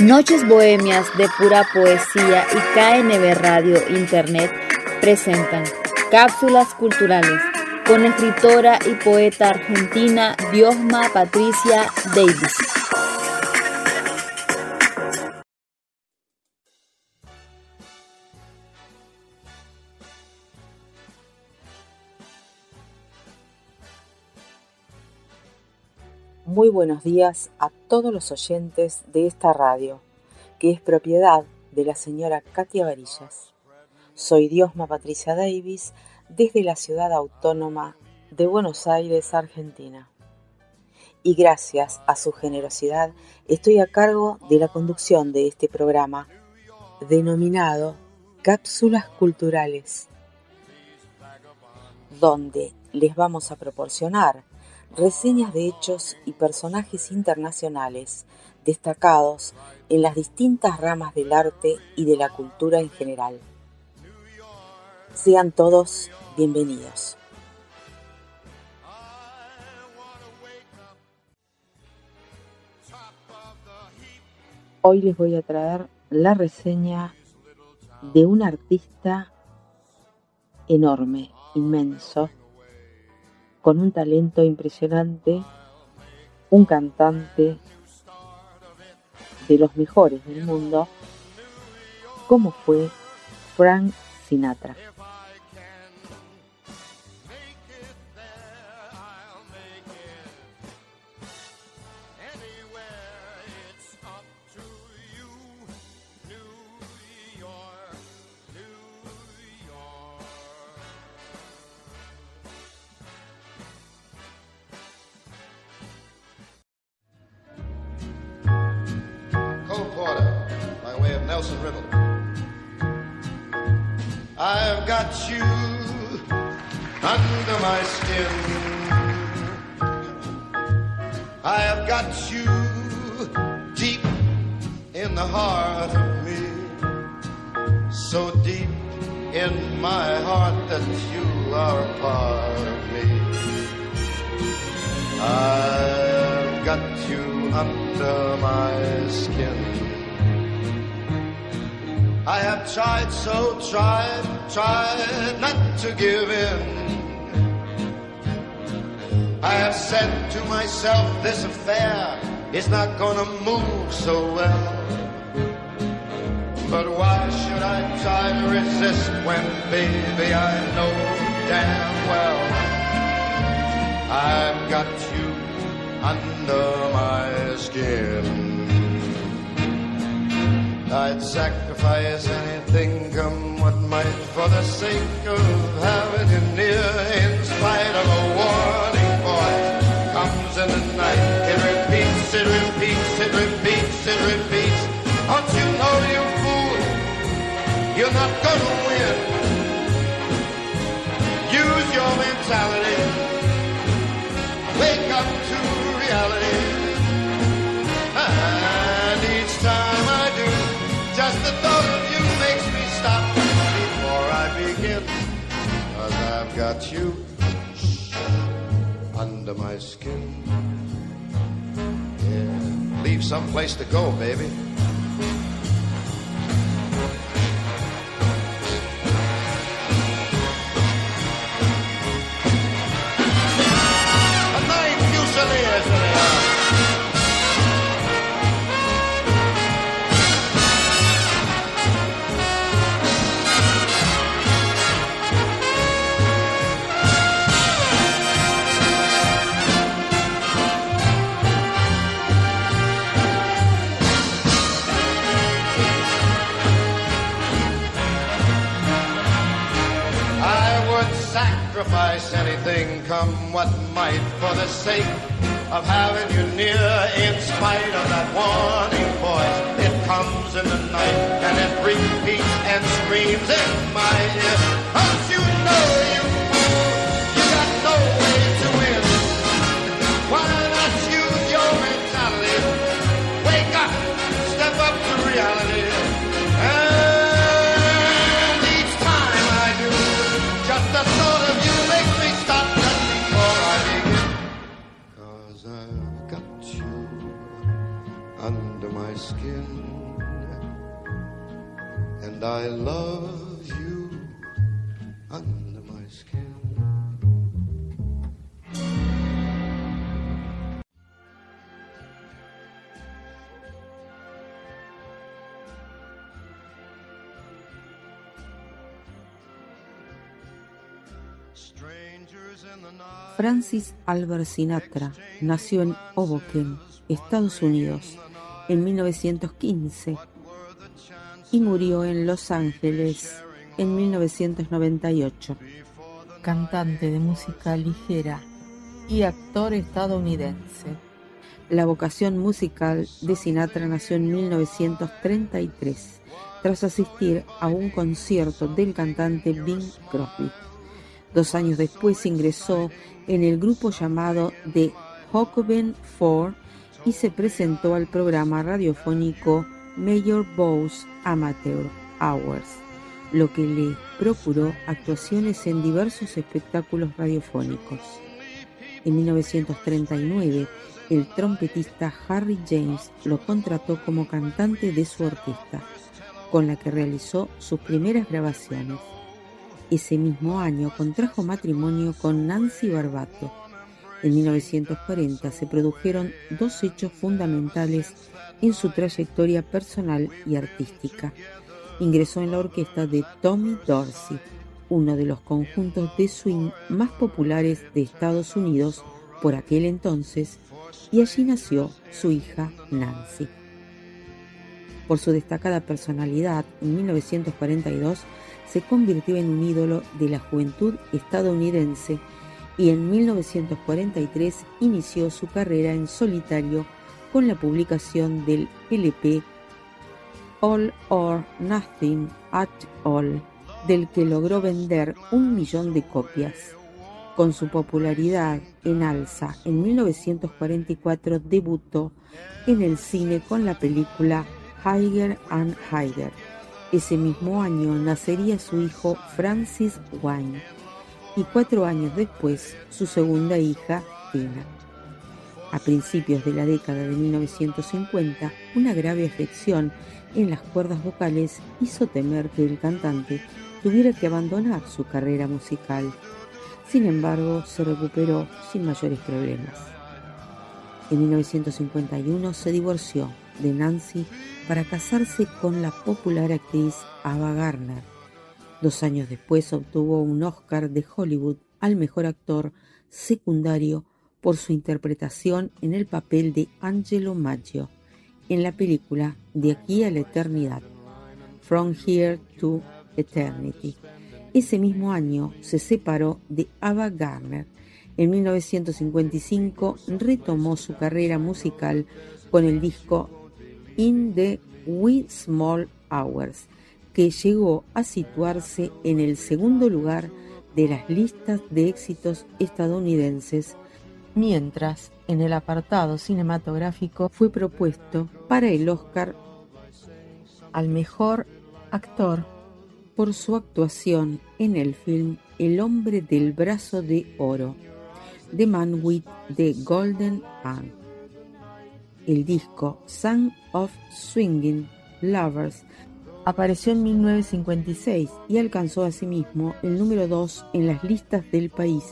Noches Bohemias de Pura Poesía y KNB Radio Internet presentan Cápsulas Culturales con la escritora y poeta argentina Diosma Patricia Davis. Muy buenos días a todos los oyentes de esta radio, que es propiedad de la señora Katia Varillas. Soy Diosma Patricia Davis, desde la ciudad autónoma de Buenos Aires, Argentina. Y gracias a su generosidad, estoy a cargo de la conducción de este programa, denominado Cápsulas Culturales, donde les vamos a proporcionar reseñas de hechos y personajes internacionales destacados en las distintas ramas del arte y de la cultura en general. Sean todos bienvenidos. Hoy les voy a traer la reseña de un artista enorme, inmenso, con un talento impresionante, un cantante de los mejores del mundo, como fue Frank Sinatra. Nelson Riddle. I've got you under my skin. I have got you deep in the heart of me. So deep in my heart that you are a part of me. I've got you under my skin. I have tried not to give in. I have said to myself, this affair is not gonna move so well. But why should I try to resist when, baby, I know damn well I've got you under my skin. I'd sacrifice anything, come what might, for the sake of having you near. In spite of a warning voice comes in the night, it repeats, it repeats, it repeats, it repeats. Don't you know, you fool, you're not gonna win. Use your mentality, wake up to reality. And each time I do, just the thought of you makes me stop before I begin. 'Cause I've got you under my skin. Yeah, leave some place to go, baby. A Nine Fusiliers in the air. Sacrifice anything, come what might, for the sake of having you near. In spite of that warning voice, it comes in the night and it repeats and screams in my ear. Don't you know, you fool, you got no way to win. Why not use your mentality? Wake up, step up to reality. And each time I do, just the thought of you makes me stop just before I begin. 'Cause I've got you under under my skin, and I love you under my skin. Francis Albert Sinatra nació en Hoboken, Estados Unidos, en 1915 y murió en Los Ángeles en 1998. Cantante de música ligera y actor estadounidense. La vocación musical de Sinatra nació en 1933, tras asistir a un concierto del cantante Bing Crosby. 2 años después ingresó en el grupo llamado The Jacobin 4 y se presentó al programa radiofónico Major Bowes Amateur Hours, lo que le procuró actuaciones en diversos espectáculos radiofónicos. En 1939, el trompetista Harry James lo contrató como cantante de su orquesta, con la que realizó sus primeras grabaciones. Ese mismo año contrajo matrimonio con Nancy Barbato. En 1940 se produjeron 2 hechos fundamentales en su trayectoria personal y artística. Ingresó en la orquesta de Tommy Dorsey, uno de los conjuntos de swing más populares de Estados Unidos por aquel entonces, y allí nació su hija Nancy. Por su destacada personalidad, en 1942 se convirtió en un ídolo de la juventud estadounidense y en 1943 inició su carrera en solitario con la publicación del LP All or Nothing at All, del que logró vender 1 millón de copias. Con su popularidad en alza, en 1944 debutó en el cine con la película Higher and Higher. Ese mismo año nacería su hijo Francis Wayne y 4 años después su segunda hija Tina. A principios de la década de 1950, una grave afección en las cuerdas vocales hizo temer que el cantante tuviera que abandonar su carrera musical. Sin embargo, se recuperó sin mayores problemas. En 1951 se divorció de Nancy para casarse con la popular actriz Ava Gardner. 2 años después obtuvo un Oscar de Hollywood al mejor actor secundario por su interpretación en el papel de Angelo Maggio en la película De aquí a la eternidad, From Here to Eternity. Ese mismo año se separó de Ava Gardner. En 1955 retomó su carrera musical con el disco In the Wee Small Hours, que llegó a situarse en el segundo lugar de las listas de éxitos estadounidenses, mientras en el apartado cinematográfico fue propuesto para el Oscar al mejor actor por su actuación en el film El hombre del brazo de oro, The Man with the Golden Arm. El disco Song of Swinging Lovers apareció en 1956 y alcanzó asimismo el número 2 en las listas del país,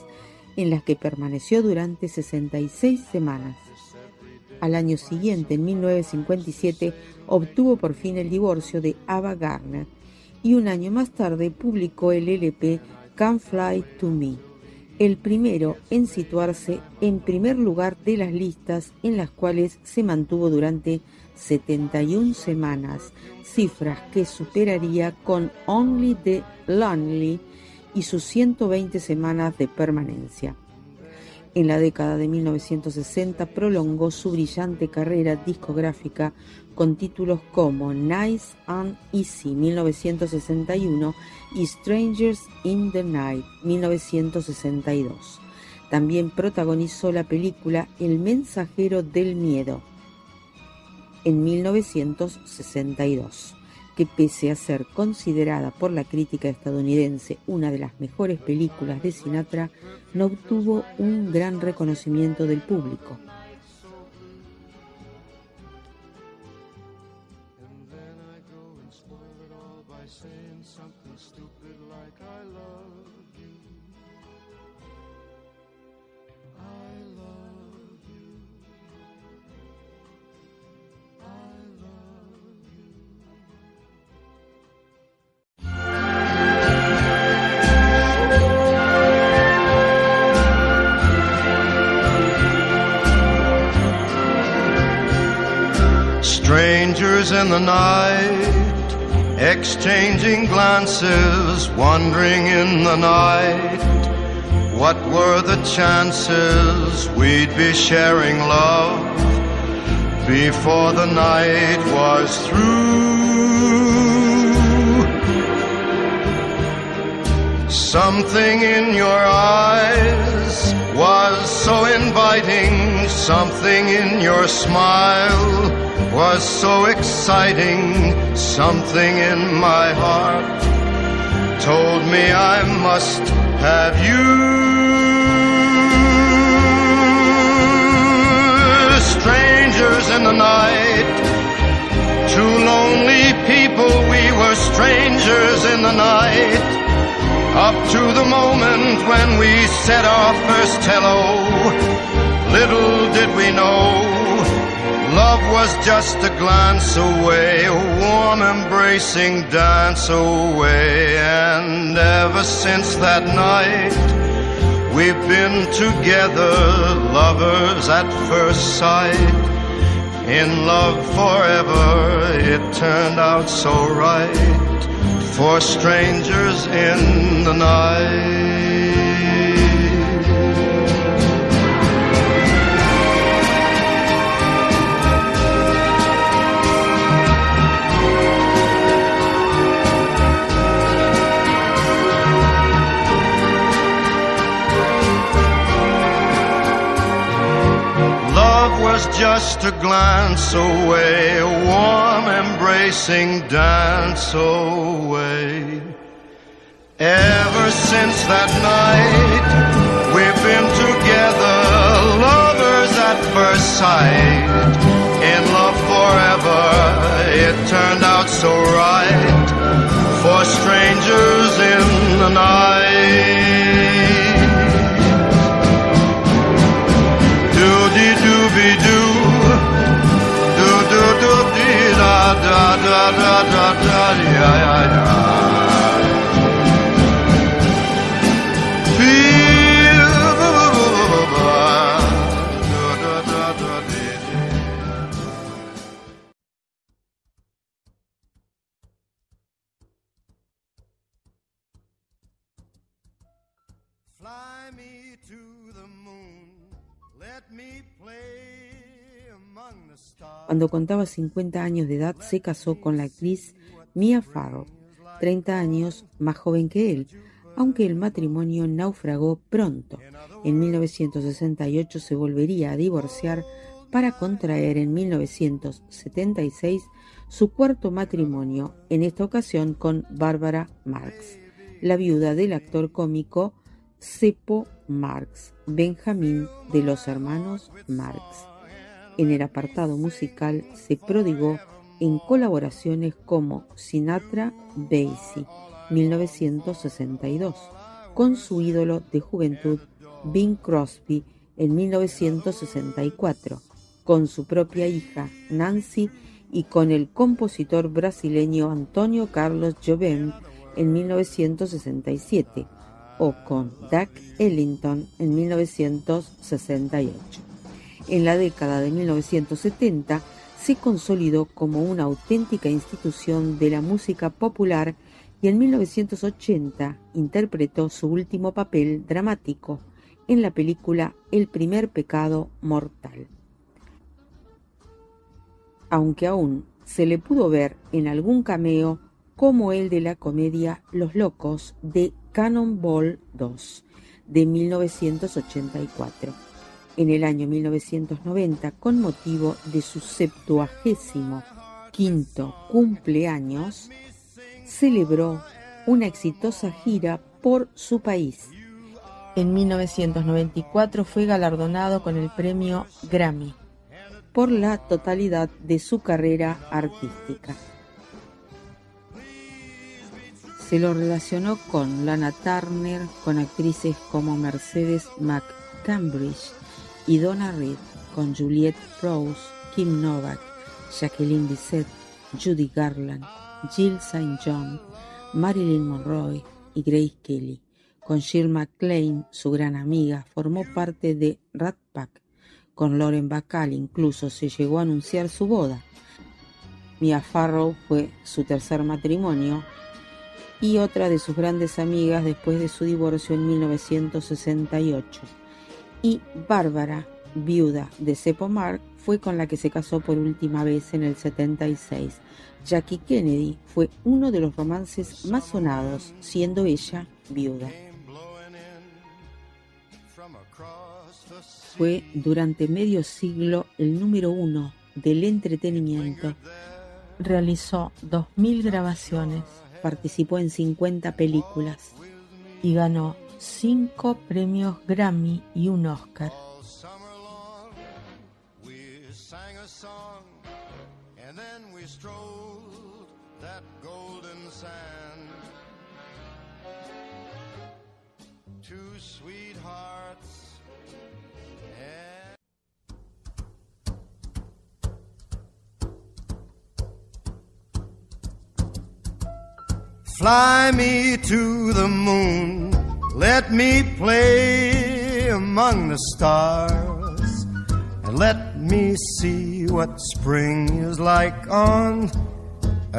en las que permaneció durante 66 semanas. Al año siguiente, en 1957, obtuvo por fin el divorcio de Ava Gardner y un año más tarde publicó el LP Come Fly to Me, el primero en situarse en primer lugar de las listas, en las cuales se mantuvo durante 71 semanas, cifras que superaría con Only the Lonely y sus 120 semanas de permanencia. En la década de 1960 prolongó su brillante carrera discográfica con títulos como Nice and Easy, 1961, y Strangers in the Night, 1962. También protagonizó la película El mensajero del miedo, en 1962, que pese a ser considerada por la crítica estadounidense una de las mejores películas de Sinatra, no obtuvo un gran reconocimiento del público. Strangers in the night, exchanging glances, wandering in the night. What were the chances we'd be sharing love before the night was through? Something in your eyes was so inviting, something in your smile was so exciting, something in my heart told me I must have you. Strangers in the night, two lonely people, we were strangers in the night, up to the moment when we said our first hello. Little did we know, love was just a glance away, a warm embracing dance away. And ever since that night, we've been together, lovers at first sight, in love forever. It turned out so right for strangers in the night. Was just a glance away, a warm embracing dance away. Ever since that night, we've been together, lovers at first sight, in love forever. It turned out so right for strangers in the night. Do-de-doo-be-doo, do-do-do-dee-da-da-da-da-da-da-da-ya-ya-ya. Fly me to the moon, let me play among the stars. Cuando contaba 50 años de edad, se casó con la actriz Mia Farrow, 30 años más joven que él, aunque el matrimonio naufragó pronto. En 1968 se volvería a divorciar para contraer en 1976 su cuarto matrimonio, en esta ocasión con Barbara Marx, la viuda del actor cómico Seppo Marx, Benjamín de los hermanos Marx. En el apartado musical se prodigó en colaboraciones como Sinatra-Basie, 1962, con su ídolo de juventud Bing Crosby en 1964, con su propia hija Nancy y con el compositor brasileño Antônio Carlos Jobim en 1967, o con Duke Ellington en 1968. En la década de 1970 se consolidó como una auténtica institución de la música popular y en 1980 interpretó su último papel dramático en la película El primer pecado mortal. Aunque aún se le pudo ver en algún cameo como el de la comedia Los Locos de Cannonball 2 de 1984. En el año 1990, con motivo de su 75º cumpleaños, celebró una exitosa gira por su país. En 1994 fue galardonado con el premio Grammy por la totalidad de su carrera artística. Se lo relacionó con Lana Turner, con actrices como Mercedes McCambridge y Donna Reed, con Juliette Prowse, Kim Novak, Jacqueline Bisset, Judy Garland, Jill St. John, Marilyn Monroe y Grace Kelly. Con Shirley MacLaine, su gran amiga, formó parte de Rat Pack. Con Lauren Bacall incluso se llegó a anunciar su boda. Mia Farrow fue su tercer matrimonio y otra de sus grandes amigas después de su divorcio en 1968. Y Bárbara, viuda de Seppo Mark, fue con la que se casó por última vez en el 76. Jackie Kennedy fue uno de los romances más sonados, siendo ella viuda. Fue durante medio siglo el número 1 del entretenimiento. Realizó 2000 grabaciones, participó en 50 películas y ganó 5 premios Grammy y un Oscar. Fly me to the moon, let me play among the stars, and let me see what spring is like on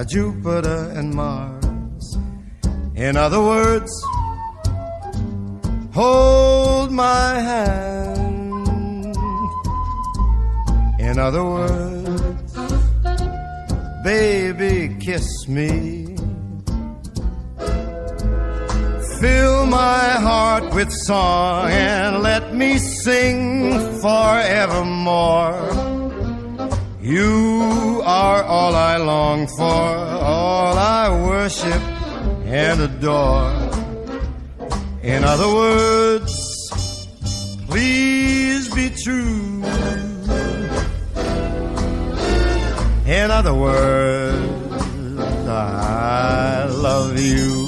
Jupiter and Mars. In other words, hold my hand. In other words, baby, kiss me. Fill my heart with song and let me sing forevermore. You are all I long for, all I worship and adore. In other words, please be true. In other words, I love you.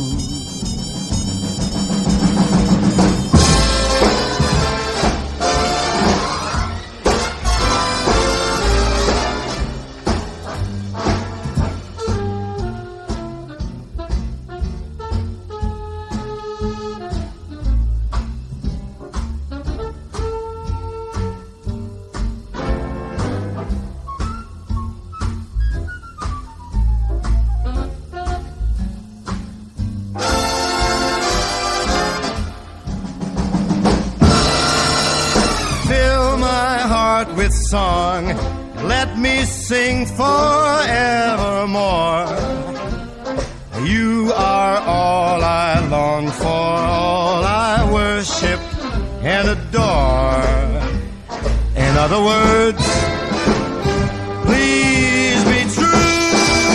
With song, let me sing forevermore. You are all I long for, all I worship and adore. In other words, please be true.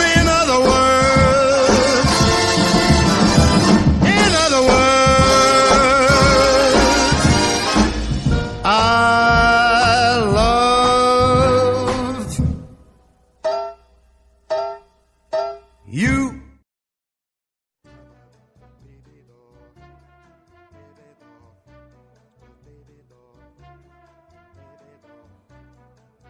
In other words, I love you.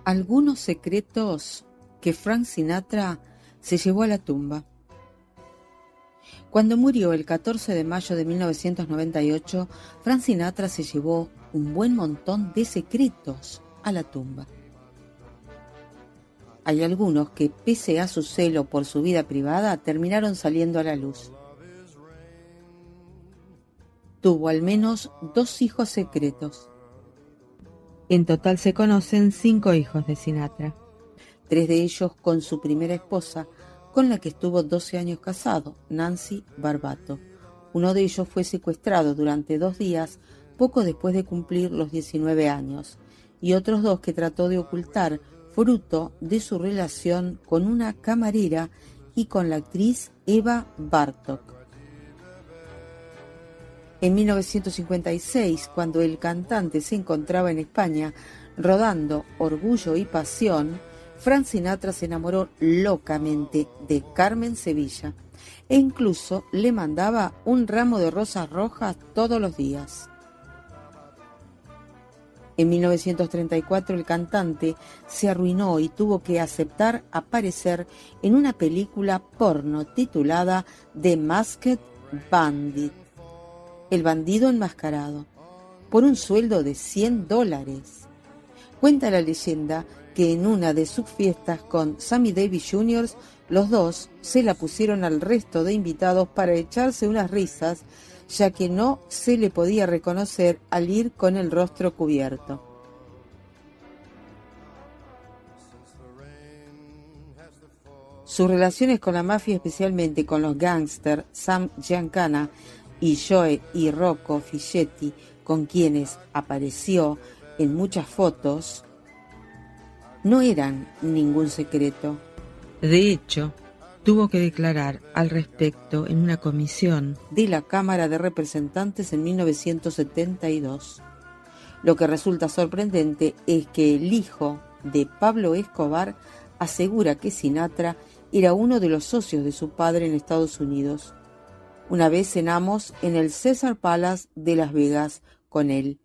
Algunos secretos que Frank Sinatra se llevó a la tumba. Cuando murió el 14 de mayo de 1998, Frank Sinatra se llevó un buen montón de secretos a la tumba. Hay algunos que, pese a su celo por su vida privada, terminaron saliendo a la luz. Tuvo al menos 2 hijos secretos. En total se conocen 5 hijos de Sinatra, 3 de ellos con su primera esposa, con la que estuvo 12 años casado, Nancy Barbato. Uno de ellos fue secuestrado durante 2 días, poco después de cumplir los 19 años, y otros 2 que trató de ocultar, fruto de su relación con una camarera y con la actriz Eva Bartók. En 1956, cuando el cantante se encontraba en España rodando Orgullo y Pasión, Frank Sinatra se enamoró locamente de Carmen Sevilla e incluso le mandaba un ramo de rosas rojas todos los días. En 1934 el cantante se arruinó y tuvo que aceptar aparecer en una película porno titulada The Masked Bandit, El bandido enmascarado, por un sueldo de $100. Cuenta la leyenda que en una de sus fiestas con Sammy Davis Jr., los dos se la pusieron al resto de invitados para echarse unas risas, ya que no se le podía reconocer al ir con el rostro cubierto. Sus relaciones con la mafia, especialmente con los gángsters Sam Giancana y Joe y Rocco Fischetti, con quienes apareció en muchas fotos, no eran ningún secreto. De hecho, tuvo que declarar al respecto en una comisión de la Cámara de Representantes en 1972. Lo que resulta sorprendente es que el hijo de Pablo Escobar asegura que Sinatra era uno de los socios de su padre en Estados Unidos. Una vez cenamos en el Caesars Palace de Las Vegas con él,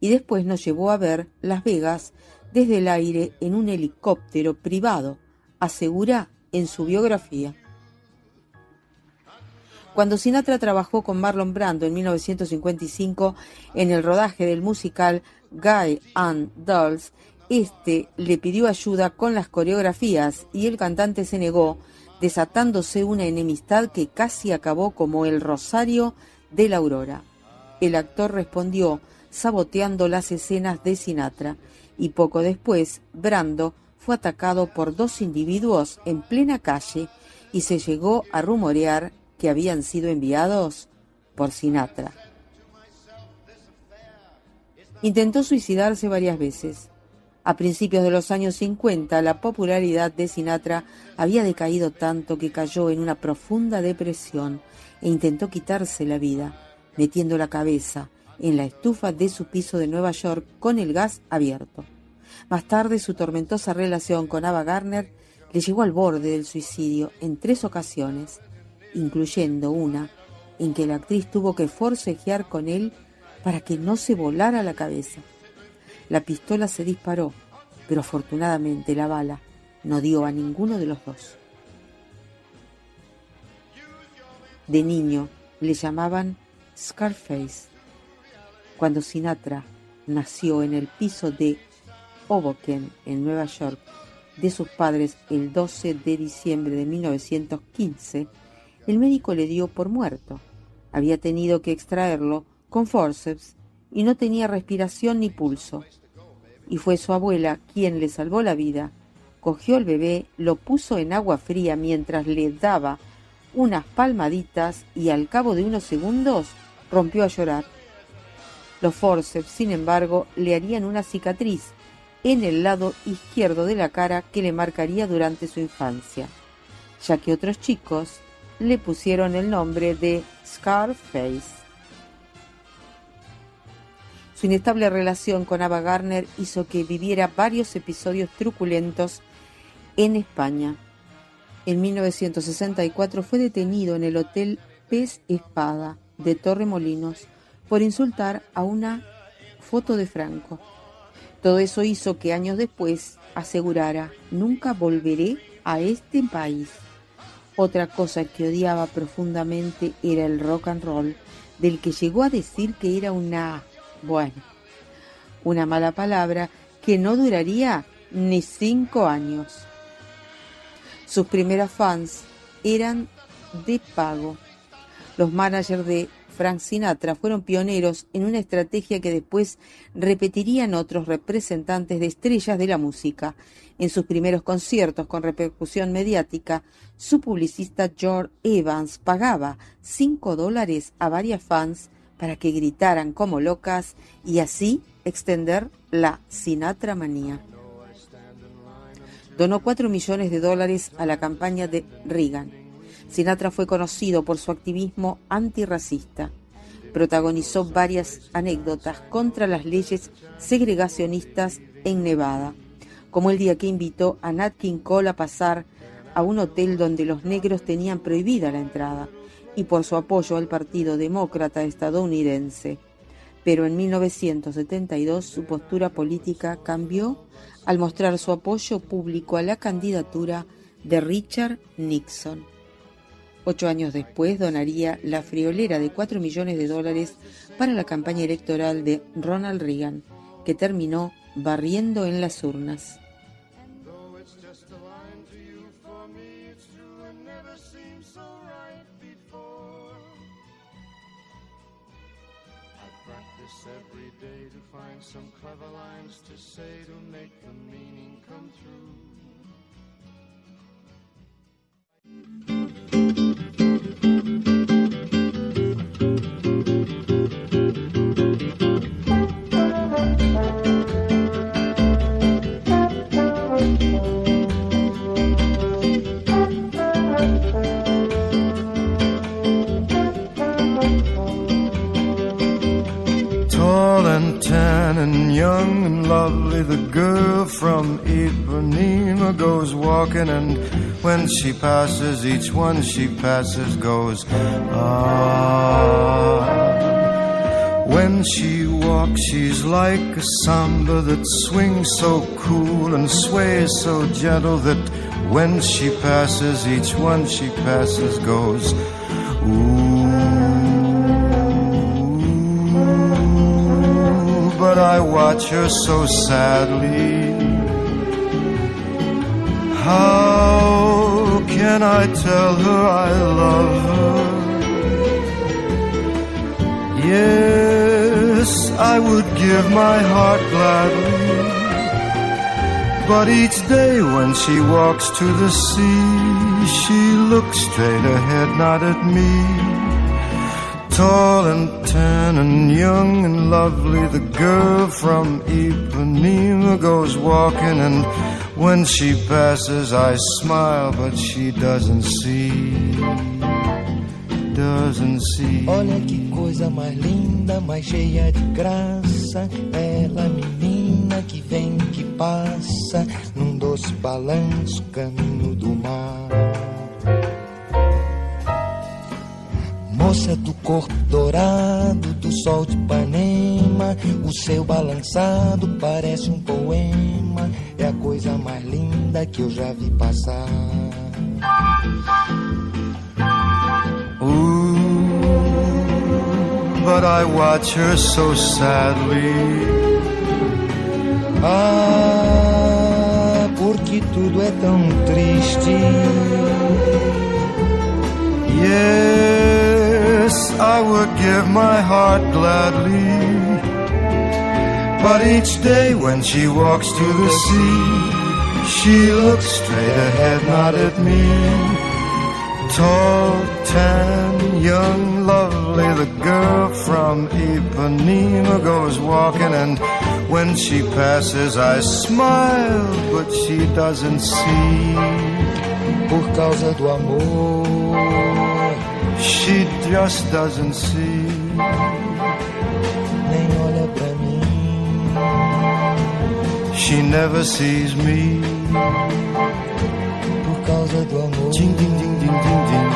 y después nos llevó a ver Las Vegas desde el aire en un helicóptero privado, asegura en su biografía. Cuando Sinatra trabajó con Marlon Brando en 1955 en el rodaje del musical Guy and Dolls, le pidió ayuda con las coreografías y el cantante se negó, desatándose una enemistad que casi acabó como el rosario de la aurora. El actor respondió saboteando las escenas de Sinatra, y poco después Brando fue atacado por dos individuos en plena calle y se llegó a rumorear que habían sido enviados por Sinatra. Intentó suicidarse varias veces. A principios de los años 50, la popularidad de Sinatra había decaído tanto que cayó en una profunda depresión e intentó quitarse la vida, metiendo la cabeza en la estufa de su piso de Nueva York con el gas abierto. Más tarde, su tormentosa relación con Ava Gardner le llevó al borde del suicidio en 3 ocasiones, incluyendo una en que la actriz tuvo que forcejear con él para que no se volara la cabeza. La pistola se disparó, pero afortunadamente la bala no dio a ninguno de los dos. De niño le llamaban Scarface. Cuando Sinatra nació en el piso de Hoboken, en Nueva York, de sus padres el 12 de diciembre de 1915, el médico le dio por muerto. Había tenido que extraerlo con forceps y no tenía respiración ni pulso. Y fue su abuela quien le salvó la vida. Cogió al bebé, lo puso en agua fría mientras le daba unas palmaditas y al cabo de unos segundos rompió a llorar. Los forceps, sin embargo, le harían una cicatriz en el lado izquierdo de la cara que le marcaría durante su infancia, ya que otros chicos le pusieron el nombre de Scarface. Su inestable relación con Ava Gardner hizo que viviera varios episodios truculentos en España. En 1964 fue detenido en el Hotel Pez Espada de Torremolinos por insultar a una foto de Franco. Todo eso hizo que años después asegurara: nunca volveré a este país. Otra cosa que odiaba profundamente era el rock and roll, del que llegó a decir que era una mala palabra que no duraría ni 5 años. Sus primeras fans eran de pago. Los managers de Frank Sinatra fueron pioneros en una estrategia que después repetirían otros representantes de estrellas de la música. En sus primeros conciertos con repercusión mediática, su publicista George Evans pagaba $5 a varias fans para que gritaran como locas y así extender la Sinatra manía. Donó $4 millones a la campaña de Reagan. Sinatra fue conocido por su activismo antirracista. Protagonizó varias anécdotas contra las leyes segregacionistas en Nevada, como el día que invitó a Nat King Cole a pasar a un hotel donde los negros tenían prohibida la entrada, y por su apoyo al Partido Demócrata estadounidense. Pero en 1972 su postura política cambió al mostrar su apoyo público a la candidatura de Richard Nixon. 8 años después donaría la friolera de $4 millones para la campaña electoral de Ronald Reagan, que terminó barriendo en las urnas. Every day to find some clever lines to say to make the meaning come true. And young and lovely, the girl from Ipanema goes walking, and when she passes, each one she passes goes, ah. When she walks, she's like a samba that swings so cool and sways so gentle that when she passes, each one she passes goes, ooh. But I watch her so sadly. How can I tell her I love her? Yes, I would give my heart gladly. But each day when she walks to the sea, she looks straight ahead, not at me. Tall and tan and young and lovely, the girl from Ipanema goes walking, and when she passes I smile, but she doesn't see. Olha que coisa mais linda, mais cheia de graça, ela menina que vem, que passa, num doce balanço, caminho do mar. Moça do corpo dourado, do sol de Ipanema, o seu balançado parece um poema, é a coisa mais linda que eu já vi passar. But I watch her so sadly. Ah, porque tudo é tão triste. Yes, I would give my heart gladly. But each day when she walks to the sea, she looks straight ahead, not at me. Tall, tan, young, lovely, the girl from Ipanema goes walking, and when she passes I smile, but she doesn't see. Por causa do amor, she just doesn't see. Nem olha pra mim, she never sees me. Por causa do amor, ding, ding, ding, ding, ding, ding.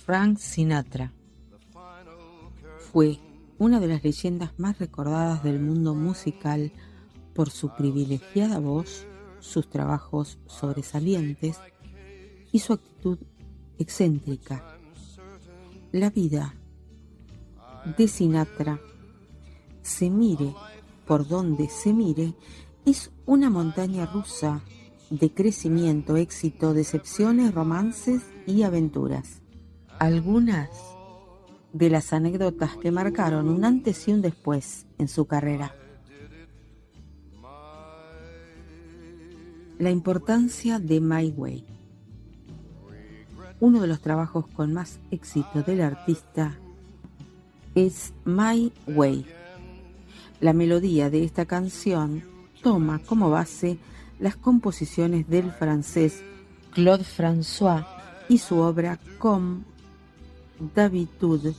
Frank Sinatra fue una de las leyendas más recordadas del mundo musical por su privilegiada voz, sus trabajos sobresalientes y su actitud excéntrica. La vida de Sinatra, se mire por donde se mire, es una montaña rusa de crecimiento, éxito, decepciones, romances y aventuras. Algunas de las anécdotas que marcaron un antes y un después en su carrera. La importancia de My Way. Uno de los trabajos con más éxito del artista es My Way. La melodía de esta canción toma como base las composiciones del francés Claude François y su obra Comme d'habitude,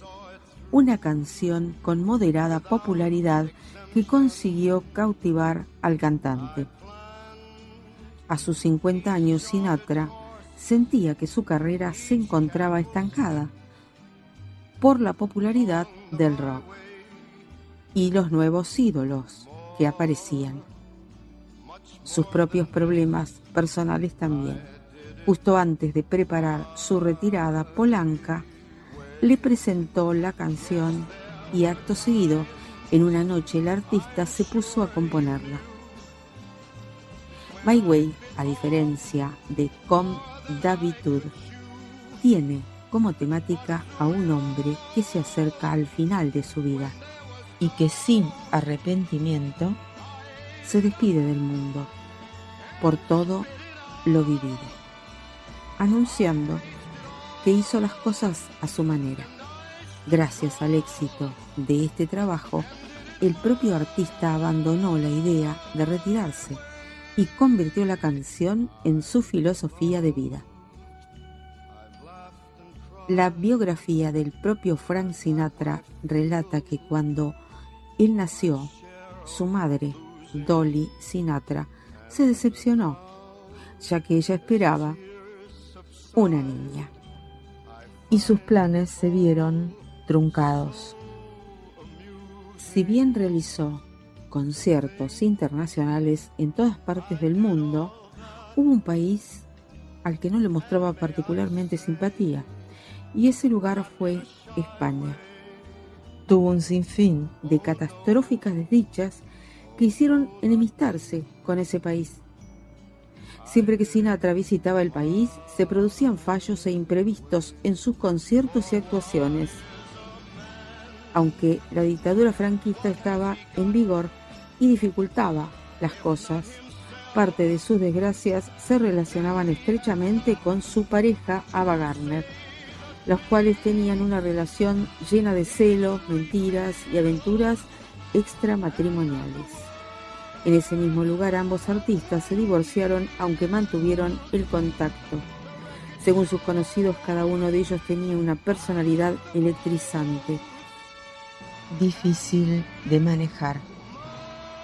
una canción con moderada popularidad que consiguió cautivar al cantante. A sus 50 años, Sinatra sentía que su carrera se encontraba estancada por la popularidad del rock y los nuevos ídolos que aparecían. Sus propios problemas personales también. Justo antes de preparar su retirada, Polanca le presentó la canción y acto seguido, en una noche, el artista se puso a componerla. My Way, a diferencia de Comme d'habitude, tiene como temática a un hombre que se acerca al final de su vida y que sin arrepentimiento se despide del mundo por todo lo vivido, anunciando que hizo las cosas a su manera. Gracias al éxito de este trabajo, el propio artista abandonó la idea de retirarse y convirtió la canción en su filosofía de vida. La biografía del propio Frank Sinatra relata que cuando él nació, su madre, Dolly Sinatra, se decepcionó, ya que ella esperaba una niña, y sus planes se vieron truncados. Si bien realizó conciertos internacionales en todas partes del mundo, hubo un país al que no le mostraba particularmente simpatía, y ese lugar fue España. Tuvo un sinfín de catastróficas desdichas que hicieron enemistarse con ese país. Siempre que Sinatra visitaba el país, se producían fallos e imprevistos en sus conciertos y actuaciones. Aunque la dictadura franquista estaba en vigor y dificultaba las cosas, parte de sus desgracias se relacionaban estrechamente con su pareja Ava Gardner, los cuales tenían una relación llena de celos, mentiras y aventuras extramatrimoniales. En ese mismo lugar ambos artistas se divorciaron, aunque mantuvieron el contacto. Según sus conocidos, cada uno de ellos tenía una personalidad electrizante, difícil de manejar.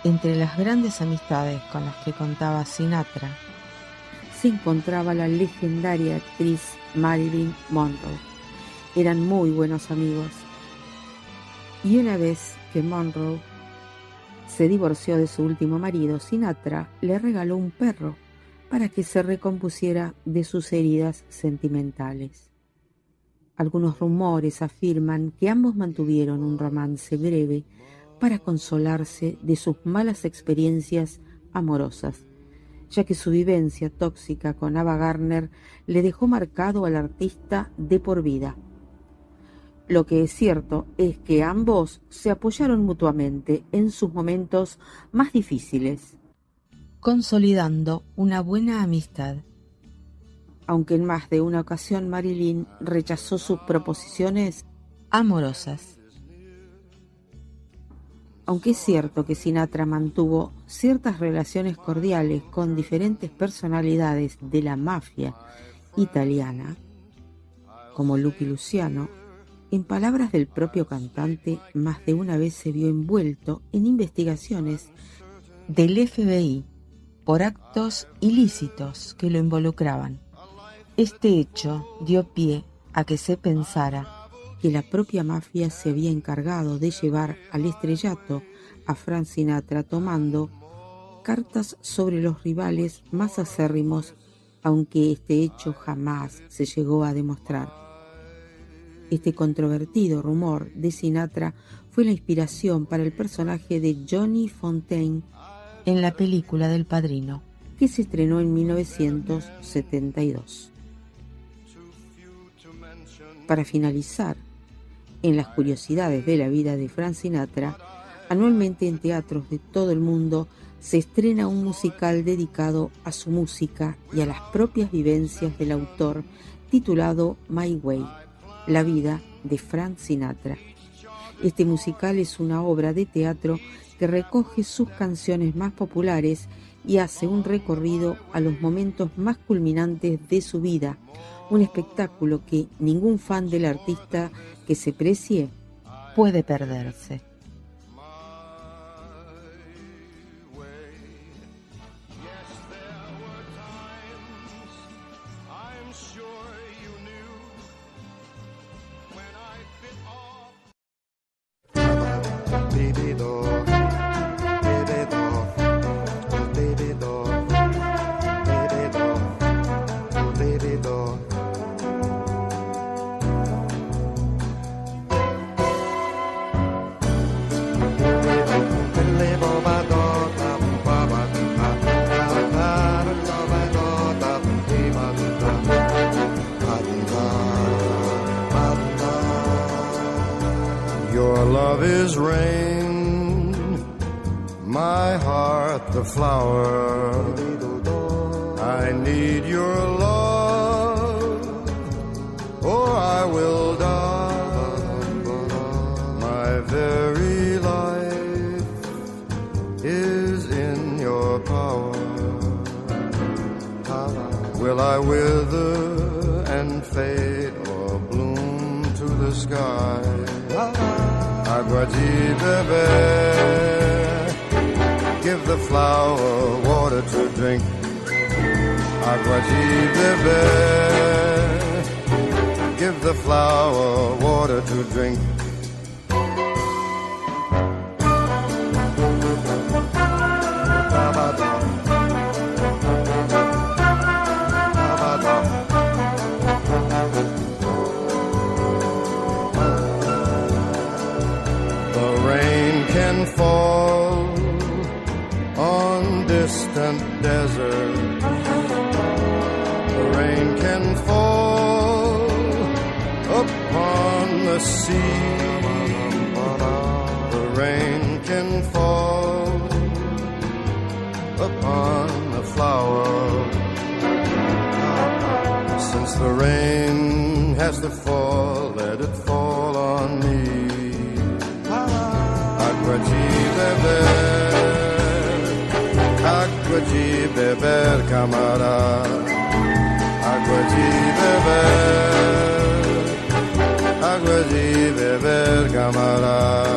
Entre las grandes amistades con las que contaba Sinatra se encontraba la legendaria actriz Marilyn Monroe. Eran muy buenos amigos, y una vez que Monroe se divorció de su último marido, Sinatra le regaló un perro para que se recompusiera de sus heridas sentimentales. Algunos rumores afirman que ambos mantuvieron un romance breve para consolarse de sus malas experiencias amorosas, ya que su vivencia tóxica con Ava Gardner le dejó marcado al artista de por vida. Lo que es cierto es que ambos se apoyaron mutuamente en sus momentos más difíciles, consolidando una buena amistad. Aunque en más de una ocasión Marilyn rechazó sus proposiciones amorosas. Aunque es cierto que Sinatra mantuvo ciertas relaciones cordiales con diferentes personalidades de la mafia italiana, como Lucky Luciano, en palabras del propio cantante, más de una vez se vio envuelto en investigaciones del FBI por actos ilícitos que lo involucraban. Este hecho dio pie a que se pensara que la propia mafia se había encargado de llevar al estrellato a Frank Sinatra, tomando cartas sobre los rivales más acérrimos, aunque este hecho jamás se llegó a demostrar. Este controvertido rumor de Sinatra fue la inspiración para el personaje de Johnny Fontaine en la película del Padrino, que se estrenó en 1972. Para finalizar, en las curiosidades de la vida de Frank Sinatra, anualmente en teatros de todo el mundo se estrena un musical dedicado a su música y a las propias vivencias del autor, titulado My Way, la vida de Frank Sinatra. Este musical es una obra de teatro que recoge sus canciones más populares y hace un recorrido a los momentos más culminantes de su vida, un espectáculo que ningún fan del artista que se precie puede perderse. love is rain, my heart the flower. I need your love, or I will die. My very life is in your power. Will I wither and fade or bloom to the sky? Agua-ji, bebe, give the flower water to drink. Agua-ji, bebe, give the flower water to drink. Fall on distant deserts. The rain can fall upon the sea. The rain can fall upon the flower. Since the rain has to fall, let it fall on me. Agua-ji, beber, camarada. Agua-ji, beber, camarada.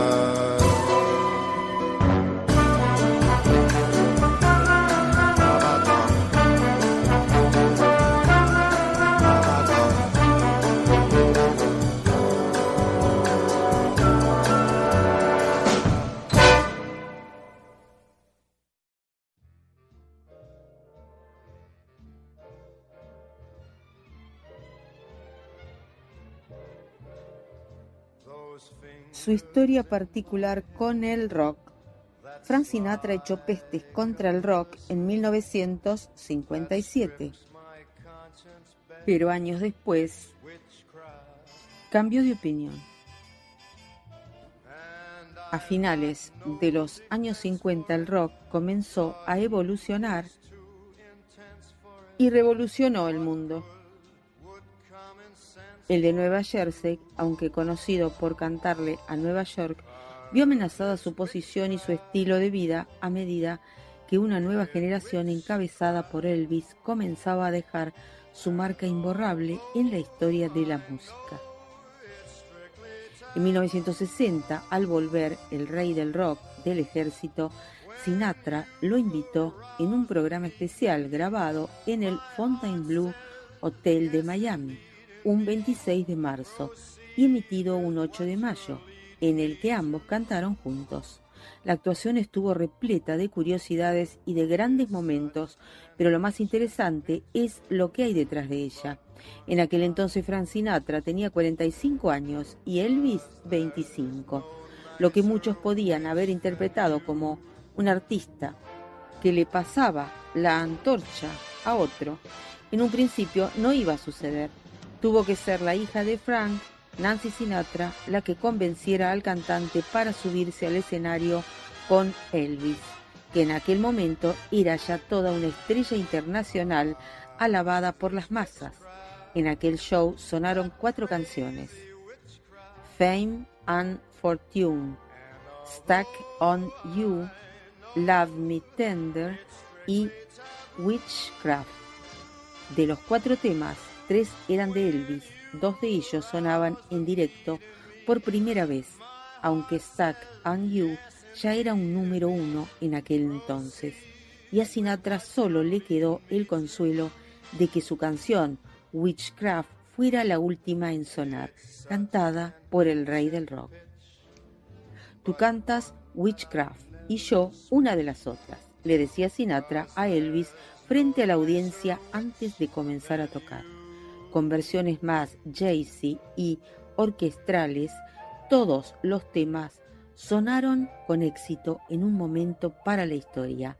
Su historia particular con el rock. Frank Sinatra echó pestes contra el rock en 1957, pero años después cambió de opinión. A finales de los años 50 el rock comenzó a evolucionar y revolucionó el mundo. El de Nueva Jersey, aunque conocido por cantarle a Nueva York, vio amenazada su posición y su estilo de vida a medida que una nueva generación encabezada por Elvis comenzaba a dejar su marca imborrable en la historia de la música. En 1960, al volver el rey del rock del ejército, Sinatra lo invitó en un programa especial grabado en el Fontainebleau Hotel de Miami, un 26 de marzo y emitido un 8 de mayo, en el que ambos cantaron juntos. La actuación estuvo repleta de curiosidades y de grandes momentos, pero lo más interesante es lo que hay detrás de ella. En aquel entonces Frank Sinatra tenía 45 años y Elvis 25, lo que muchos podían haber interpretado como un artista que le pasaba la antorcha a otro. En un principio no iba a suceder. Tuvo que ser la hija de Frank, Nancy Sinatra, la que convenciera al cantante para subirse al escenario con Elvis, que en aquel momento era ya toda una estrella internacional alabada por las masas. En aquel show sonaron 4 canciones: Fame and Fortune, Stuck on You, Love Me Tender y Witchcraft. De los 4 temas, 3 eran de Elvis, 2 de ellos sonaban en directo por primera vez, aunque Stuck on You ya era un número 1 en aquel entonces, y a Sinatra solo le quedó el consuelo de que su canción Witchcraft fuera la última en sonar, cantada por el rey del rock. Tú cantas Witchcraft y yo una de las otras, le decía Sinatra a Elvis frente a la audiencia antes de comenzar a tocar. Con versiones más jazzy y orquestrales, todos los temas sonaron con éxito en un momento para la historia.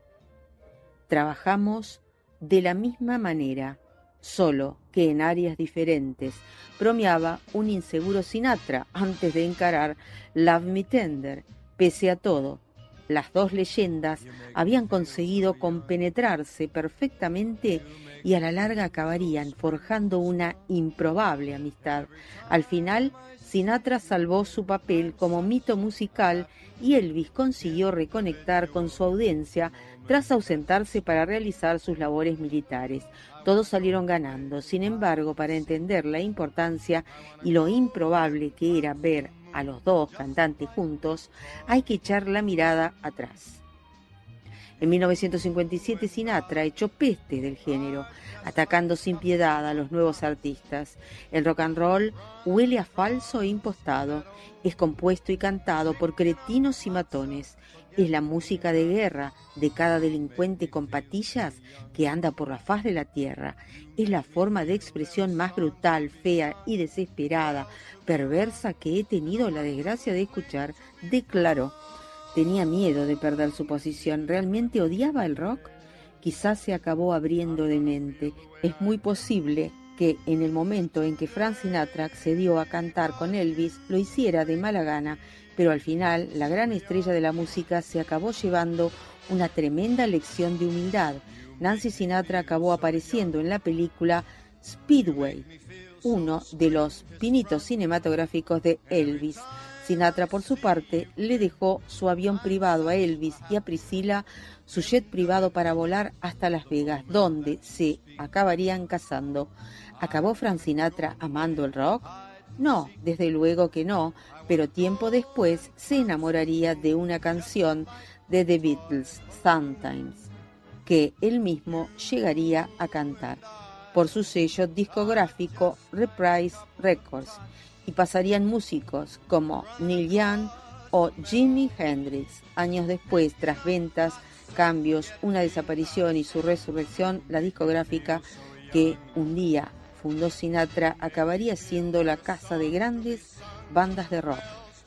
Trabajamos de la misma manera, solo que en áreas diferentes, bromeaba un inseguro Sinatra antes de encarar Love Me Tender. Pese a todo, las dos leyendas habían conseguido compenetrarse perfectamente y a la larga acabarían forjando una improbable amistad. Al final, Sinatra salvó su papel como mito musical y Elvis consiguió reconectar con su audiencia tras ausentarse para realizar sus labores militares. Todos salieron ganando. Sin embargo, para entender la importancia y lo improbable que era ver a los dos cantantes juntos, hay que echar la mirada atrás. En 1957 Sinatra echó peste del género, atacando sin piedad a los nuevos artistas. El rock and roll huele a falso e impostado, es compuesto y cantado por cretinos y matones. Es la música de guerra de cada delincuente con patillas que anda por la faz de la tierra. Es la forma de expresión más brutal, fea y desesperada, perversa que he tenido la desgracia de escuchar, declaró. Tenía miedo de perder su posición. ¿Realmente odiaba el rock? Quizás se acabó abriendo de mente. Es muy posible que en el momento en que Frank Sinatra accedió a cantar con Elvis, lo hiciera de mala gana, pero al final la gran estrella de la música se acabó llevando una tremenda lección de humildad. Nancy Sinatra acabó apareciendo en la película Speedway, uno de los pinitos cinematográficos de Elvis. Sinatra, por su parte, le dejó su avión privado a Elvis y a Priscilla su jet privado para volar hasta Las Vegas, donde se acabarían casando. ¿Acabó Frank Sinatra amando el rock? No, desde luego que no, pero tiempo después se enamoraría de una canción de The Beatles, Sometimes, que él mismo llegaría a cantar por su sello discográfico Reprise Records, y pasarían músicos como Neil Young o Jimi Hendrix. Años después, tras ventas, cambios, una desaparición y su resurrección, la discográfica que un día fundó Sinatra acabaría siendo la casa de grandes bandas de rock,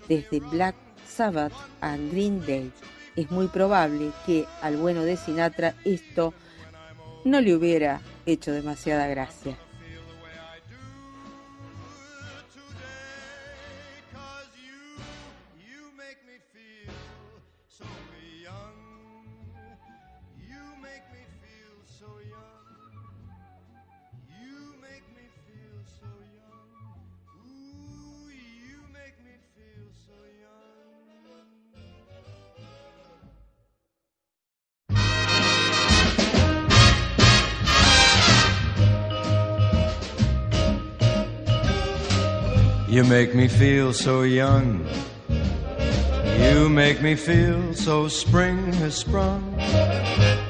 desde Black Sabbath a Green Day. Es muy probable que al bueno de Sinatra esto no le hubiera hecho demasiada gracia. You make me feel so young. You make me feel so spring has sprung.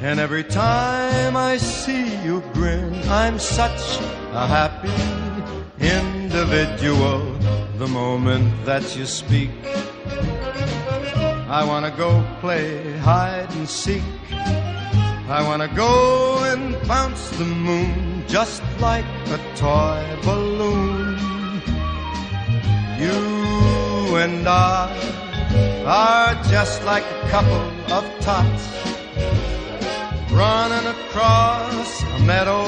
And every time I see you grin, I'm such a happy individual. The moment that you speak, I wanna go play hide and seek. I wanna go and bounce the moon just like a toy balloon. You and I are just like a couple of tots running across a meadow,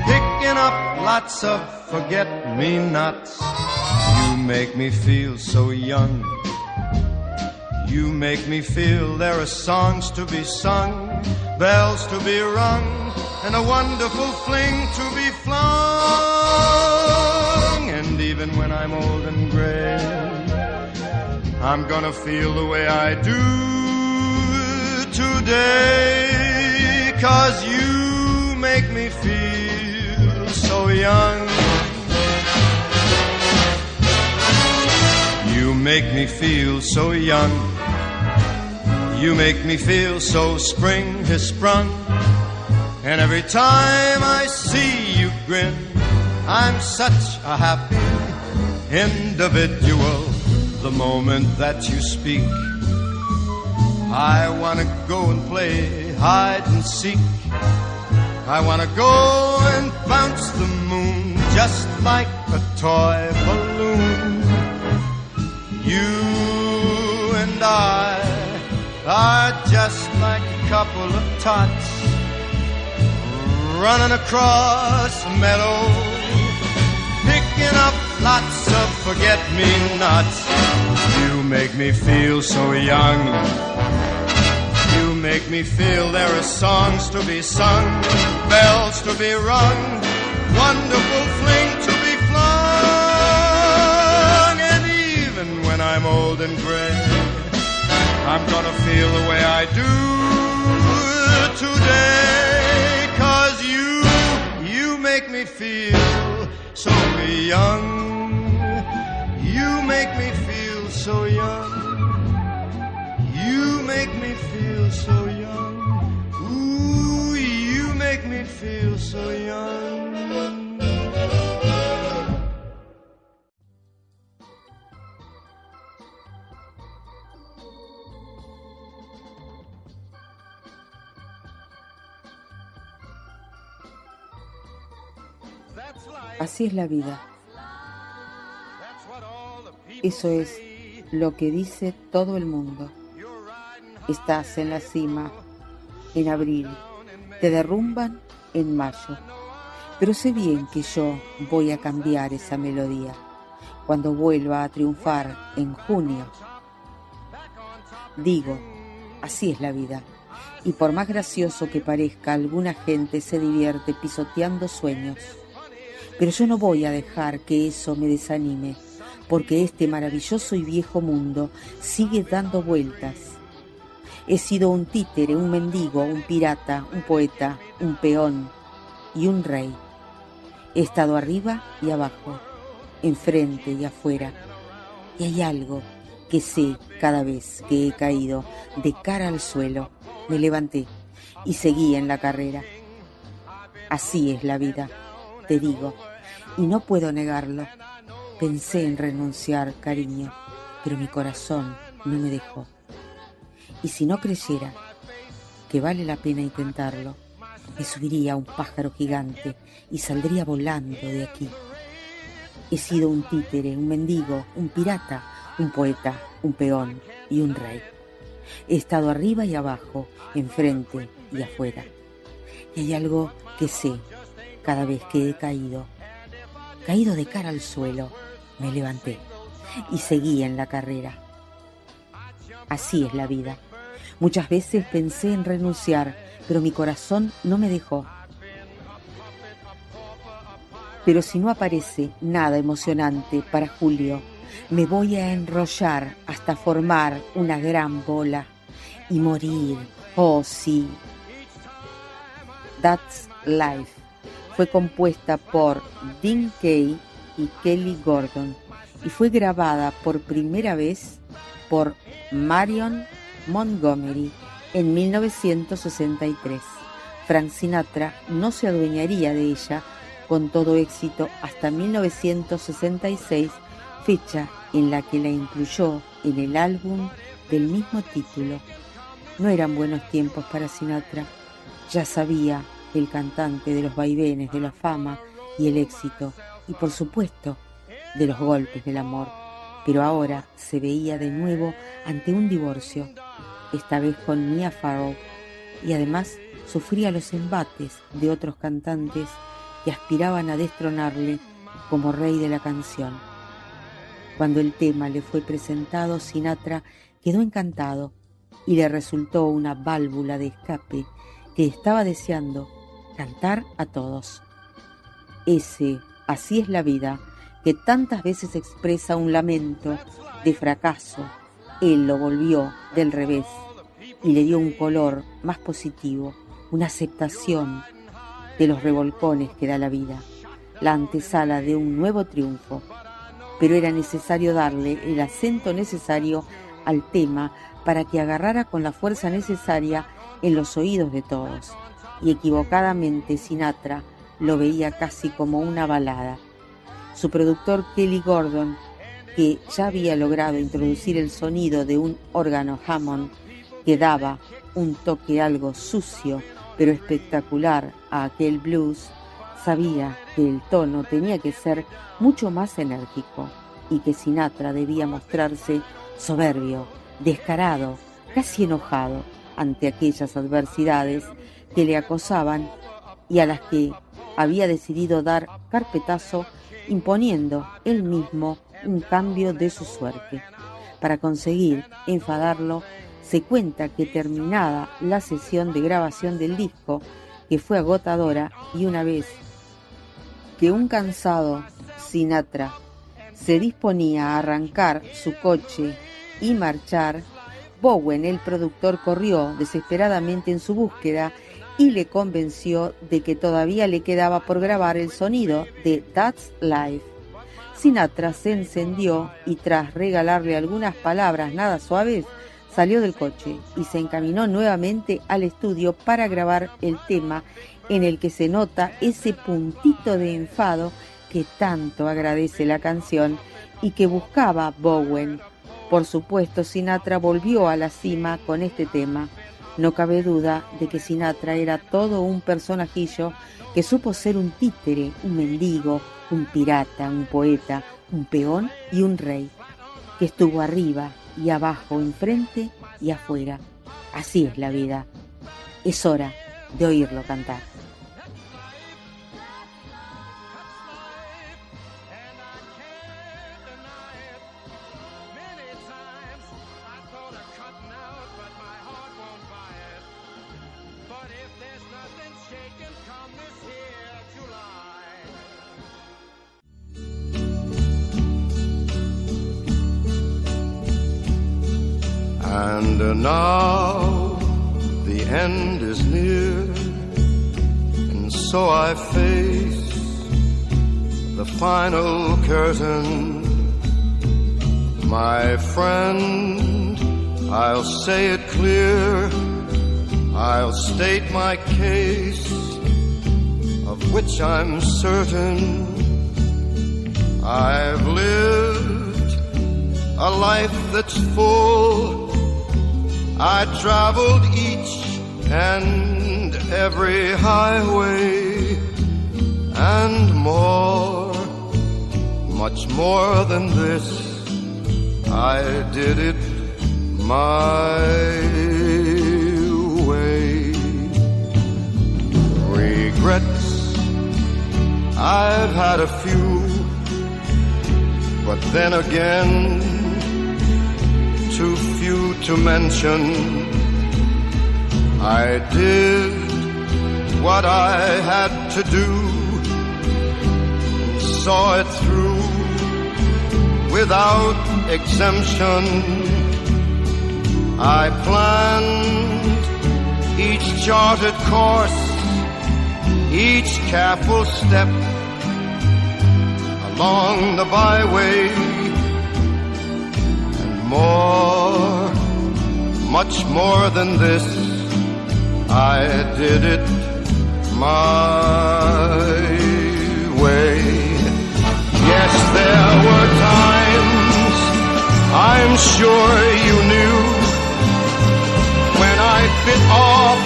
picking up lots of forget-me-nots. You make me feel so young. You make me feel there are songs to be sung, bells to be rung, and a wonderful fling to be flung. And even when I'm old and gray, I'm gonna feel the way I do today, 'cause you make me feel so young. You make me feel so young. You make me feel so spring has sprung. And every time I see you grin, I'm such a happy individual. The moment that you speak, I wanna go and play hide and seek. I wanna go and bounce the moon just like a toy balloon. You and I are just like a couple of tots running across a meadow, picking up lots of forget-me-nots. You make me feel so young. You make me feel there are songs to be sung, bells to be rung, wonderful fling to be flung. And even when I'm old and gray, I'm gonna feel the way I do today. 'Cause you make me feel so young. You make me feel so young. You make me feel so young. Ooh, you make me feel so young. Así es la vida. Eso es lo que dice todo el mundo. Estás en la cima en abril, te derrumban en mayo. Pero sé bien que yo voy a cambiar esa melodía cuando vuelva a triunfar en junio. Digo, así es la vida. Y por más gracioso que parezca, alguna gente se divierte pisoteando sueños. Pero yo no voy a dejar que eso me desanime, porque este maravilloso y viejo mundo sigue dando vueltas. He sido un títere, un mendigo, un pirata, un poeta, un peón y un rey. He estado arriba y abajo, enfrente y afuera. Y hay algo que sé cada vez que he caído de cara al suelo. Me levanté y seguí en la carrera. Así es la vida, te digo, y no puedo negarlo. Pensé en renunciar, cariño, pero mi corazón no me dejó. Y si no creyera que vale la pena intentarlo, me subiría a un pájaro gigante y saldría volando de aquí. He sido un títere, un mendigo, un pirata, un poeta, un peón y un rey. He estado arriba y abajo, enfrente y afuera. Y hay algo que sé cada vez que he caído de cara al suelo, me levanté y seguí en la carrera. Así es la vida. Muchas veces pensé en renunciar, pero mi corazón no me dejó. Pero si no aparece nada emocionante para julio, me voy a enrollar hasta formar una gran bola y morir. Oh, sí. That's Life fue compuesta por Dean Kay y Kelly Gordon y fue grabada por primera vez por Marion Montgomery en 1963. Frank Sinatra no se adueñaría de ella con todo éxito hasta 1966, fecha en la que la incluyó en el álbum del mismo título. No eran buenos tiempos para Sinatra. Ya sabía el cantante de los vaivenes de la fama y el éxito, y por supuesto de los golpes del amor, pero ahora se veía de nuevo ante un divorcio, esta vez con Mia Farrow, y además sufría los embates de otros cantantes que aspiraban a destronarle como rey de la canción. Cuando el tema le fue presentado, Sinatra quedó encantado y le resultó una válvula de escape que estaba deseando cantar a todos. Ese Así es la vida, que tantas veces expresa un lamento de fracaso, él lo volvió del revés y le dio un color más positivo, una aceptación de los revolcones que da la vida, la antesala de un nuevo triunfo. Pero era necesario darle el acento necesario al tema para que agarrara con la fuerza necesaria en los oídos de todos, y equivocadamente Sinatra lo veía casi como una balada. Su productor Kelly Gordon, que ya había logrado introducir el sonido de un órgano Hammond que daba un toque algo sucio pero espectacular a aquel blues, sabía que el tono tenía que ser mucho más enérgico y que Sinatra debía mostrarse soberbio, descarado, casi enojado ante aquellas adversidades que le acosaban y a las que había decidido dar carpetazo, imponiendo él mismo un cambio de su suerte. Para conseguir enfadarlo, se cuenta que terminada la sesión de grabación del disco, que fue agotadora, y una vez que un cansado Sinatra se disponía a arrancar su coche y marchar, Bowen, el productor, corrió desesperadamente en su búsqueda y le convenció de que todavía le quedaba por grabar el sonido de That's Life. Sinatra se encendió y tras regalarle algunas palabras nada suaves, salió del coche y se encaminó nuevamente al estudio para grabar el tema en el que se nota ese puntito de enfado que tanto agradece la canción y que buscaba Bowen. Por supuesto, Sinatra volvió a la cima con este tema. No cabe duda de que Sinatra era todo un personajillo que supo ser un títere, un mendigo, un pirata, un poeta, un peón y un rey, que estuvo arriba y abajo, enfrente y afuera. Así es la vida. Es hora de oírlo cantar. And now the end is near, and so I face the final curtain. My friend, I'll say it clear, I'll state my case, of which I'm certain. I've lived a life that's full. I traveled each and every highway and more, much more than this. I did it my way. Regrets, I've had a few, but then again, too few to mention. I did what I had to do, and saw it through without exemption. I planned each charted course, each careful step along the byway. More, much more than this, I did it my way. Yes, there were times, I'm sure you knew, when I bit off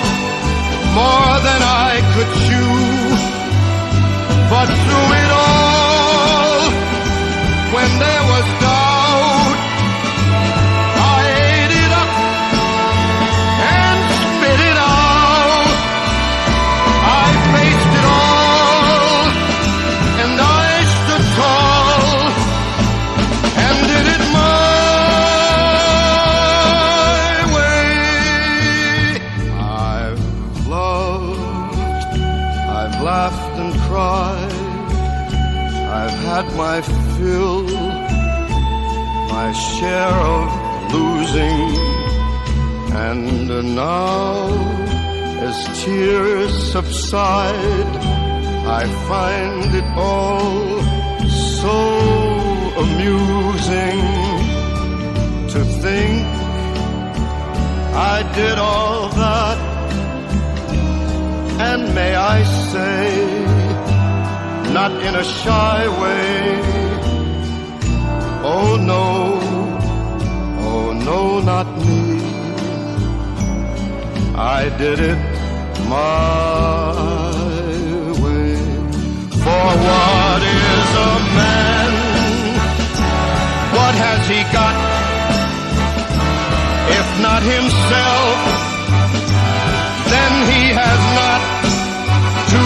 more than I could chew. But through it all, when there was doubt, I ate it up and spit it out. I faced it all, and I stood tall and did it my way. I've loved, I've laughed and cried, I've had my fill, my share of losing, and now as tears subside, I find it all so amusing to think I did all that, and may I say, not in a shy way, oh no, not me. I did it my way. For what is a man? What has he got? If not himself, then he has not to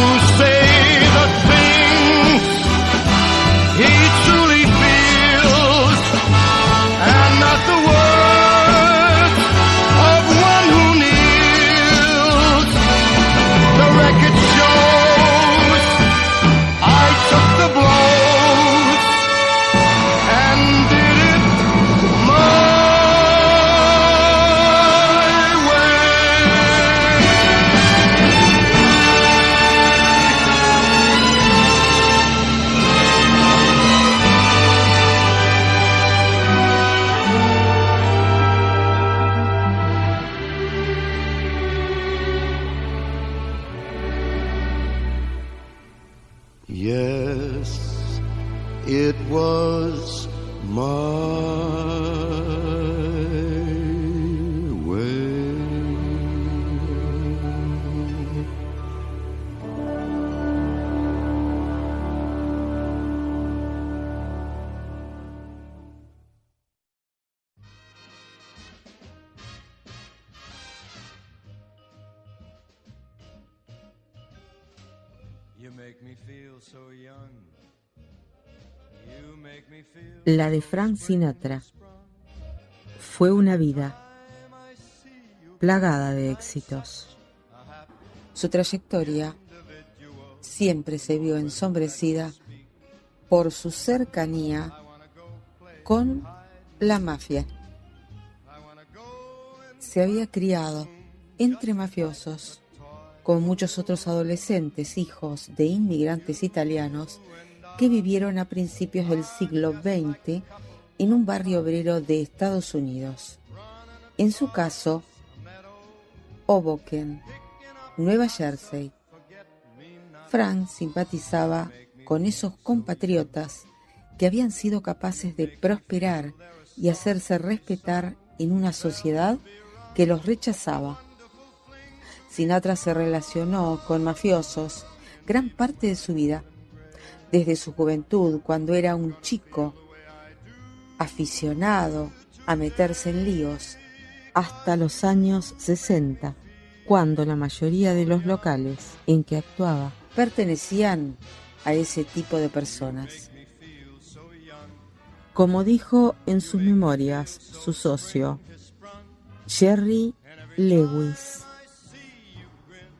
it was my way. La de Frank Sinatra fue una vida plagada de éxitos. Su trayectoria siempre se vio ensombrecida por su cercanía con la mafia. Se había criado entre mafiosos, con muchos otros adolescentes, hijos de inmigrantes italianos que vivieron a principios del siglo XX en un barrio obrero de Estados Unidos. En su caso, Hoboken, Nueva Jersey. Frank simpatizaba con esos compatriotas que habían sido capaces de prosperar y hacerse respetar en una sociedad que los rechazaba. Sinatra se relacionó con mafiosos gran parte de su vida, desde su juventud, cuando era un chico aficionado a meterse en líos, hasta los años 60, cuando la mayoría de los locales en que actuaba pertenecían a ese tipo de personas. Como dijo en sus memorias su socio, Jerry Lewis,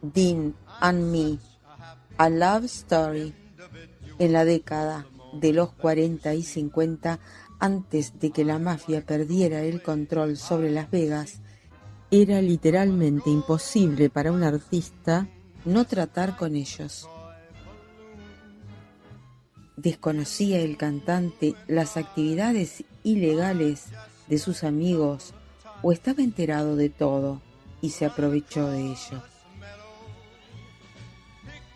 Dean and Me, A Love Story, en la década de los 40 y 50, antes de que la mafia perdiera el control sobre Las Vegas, era literalmente imposible para un artista no tratar con ellos. ¿Desconocía el cantante las actividades ilegales de sus amigos o estaba enterado de todo y se aprovechó de ello?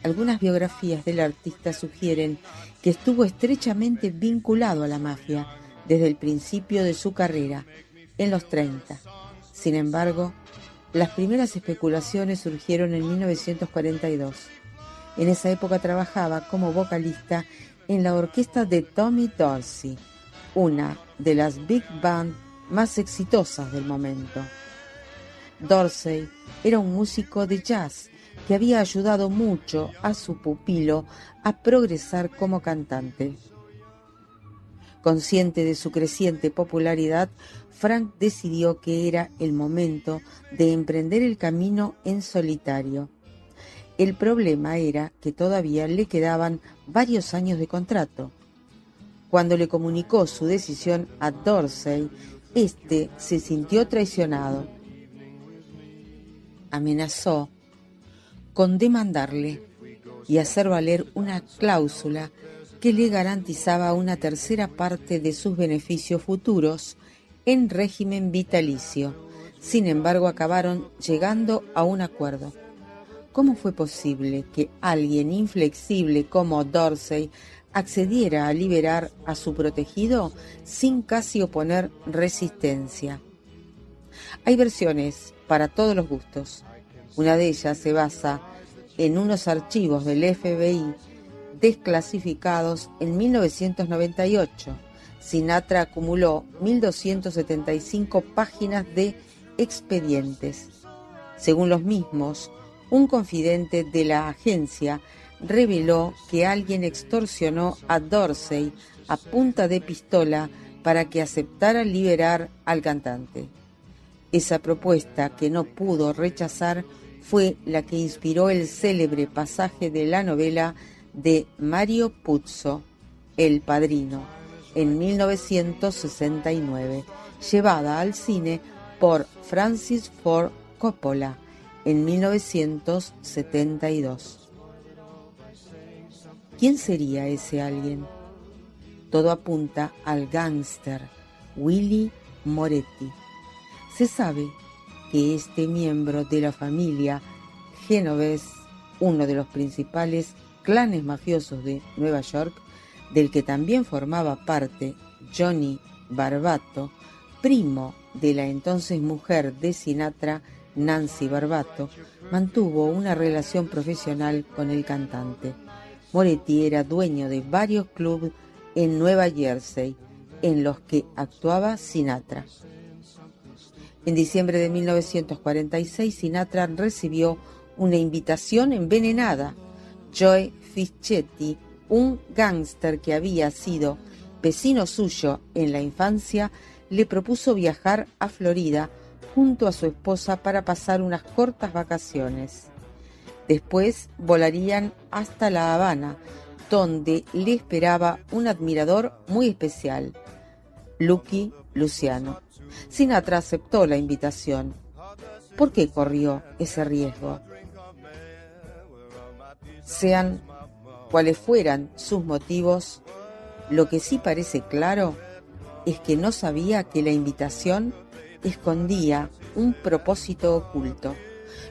Algunas biografías del artista sugieren que estuvo estrechamente vinculado a la mafia desde el principio de su carrera, en los 30. Sin embargo, las primeras especulaciones surgieron en 1942. En esa época trabajaba como vocalista en la orquesta de Tommy Dorsey, una de las big band más exitosas del momento. Dorsey era un músico de jazz que había ayudado mucho a su pupilo a progresar como cantante. Consciente de su creciente popularidad, Frank decidió que era el momento de emprender el camino en solitario. El problema era que todavía le quedaban varios años de contrato. Cuando le comunicó su decisión a Dorsey, este se sintió traicionado. Amenazó con demandarle y hacer valer una cláusula que le garantizaba una tercera parte de sus beneficios futuros en régimen vitalicio. Sin embargo, acabaron llegando a un acuerdo. ¿Cómo fue posible que alguien inflexible como Dorsey accediera a liberar a su protegido sin casi oponer resistencia? Hay versiones para todos los gustos. Una de ellas se basa en unos archivos del FBI desclasificados en 1998. Sinatra acumuló 1.275 páginas de expedientes. Según los mismos, un confidente de la agencia reveló que alguien extorsionó a Dorsey a punta de pistola para que aceptara liberar al cantante. Esa propuesta, que no pudo rechazar, fue la que inspiró el célebre pasaje de la novela de Mario Puzo, El Padrino, en 1969, llevada al cine por Francis Ford Coppola en 1972. ¿Quién sería ese alguien? Todo apunta al gángster Willie Moretti. Se sabe que este miembro de la familia Genovese, uno de los principales clanes mafiosos de Nueva York, del que también formaba parte Johnny Barbato, primo de la entonces mujer de Sinatra, Nancy Barbato, mantuvo una relación profesional con el cantante. Moretti era dueño de varios clubes en Nueva Jersey, en los que actuaba Sinatra. En diciembre de 1946, Sinatra recibió una invitación envenenada. Joe Fischetti, un gángster que había sido vecino suyo en la infancia, le propuso viajar a Florida junto a su esposa para pasar unas cortas vacaciones. Después volarían hasta La Habana, donde le esperaba un admirador muy especial, Lucky Luciano. Sinatra aceptó la invitación. ¿Por qué corrió ese riesgo? Sean cuales fueran sus motivos, lo que sí parece claro es que no sabía que la invitación escondía un propósito oculto.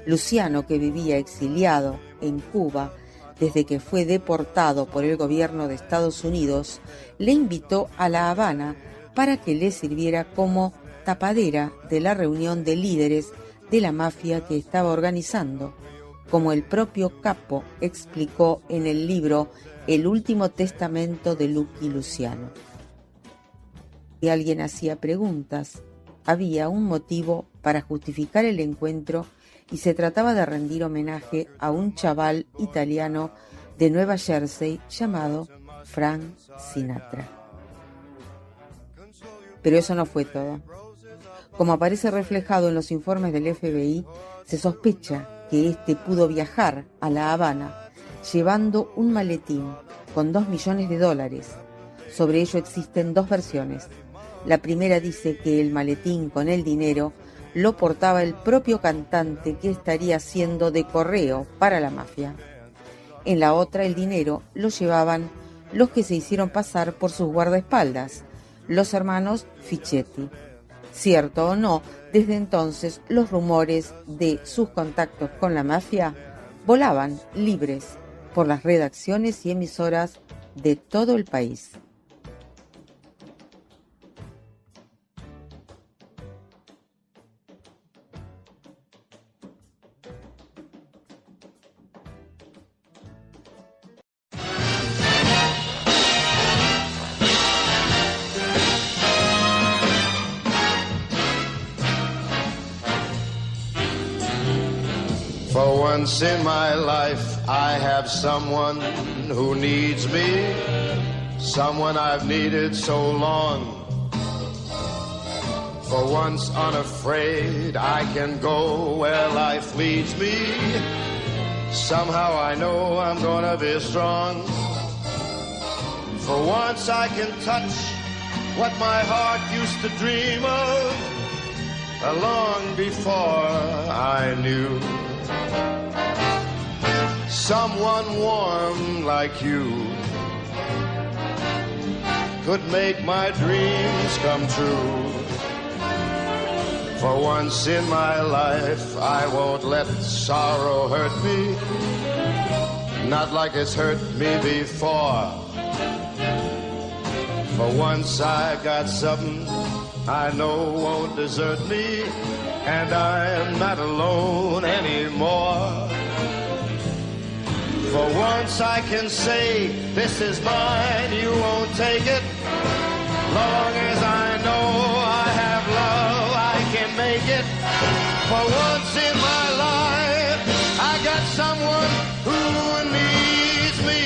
Luciano, que vivía exiliado en Cuba desde que fue deportado por el gobierno de Estados Unidos, le invitó a La Habana para que le sirviera como tapadera de la reunión de líderes de la mafia que estaba organizando, como el propio capo explicó en el libro El último testamento de Lucky Luciano. Si alguien hacía preguntas, había un motivo para justificar el encuentro y se trataba de rendir homenaje a un chaval italiano de Nueva Jersey llamado Frank Sinatra. Pero eso no fue todo. Como aparece reflejado en los informes del FBI, se sospecha que este pudo viajar a La Habana llevando un maletín con $2 millones. Sobre ello existen dos versiones. La primera dice que el maletín con el dinero lo portaba el propio cantante, que estaría haciendo de correo para la mafia. En la otra, el dinero lo llevaban los que se hicieron pasar por sus guardaespaldas, los hermanos Fischetti. Cierto o no, desde entonces los rumores de sus contactos con la mafia volaban libres por las redacciones y emisoras de todo el país. For once in my life, I have someone who needs me, someone I've needed so long. For once unafraid, I can go where life leads me. Somehow I know I'm gonna be strong. For once I can touch what my heart used to dream of, long before I knew. Someone warm like you could make my dreams come true. For once in my life, I won't let sorrow hurt me, not like it's hurt me before. For once I got something I know won't desert me, and I'm not alone anymore. For once I can say, this is mine, you won't take it. Long as I know I have love, I can make it. For once in my life, I got someone who needs me.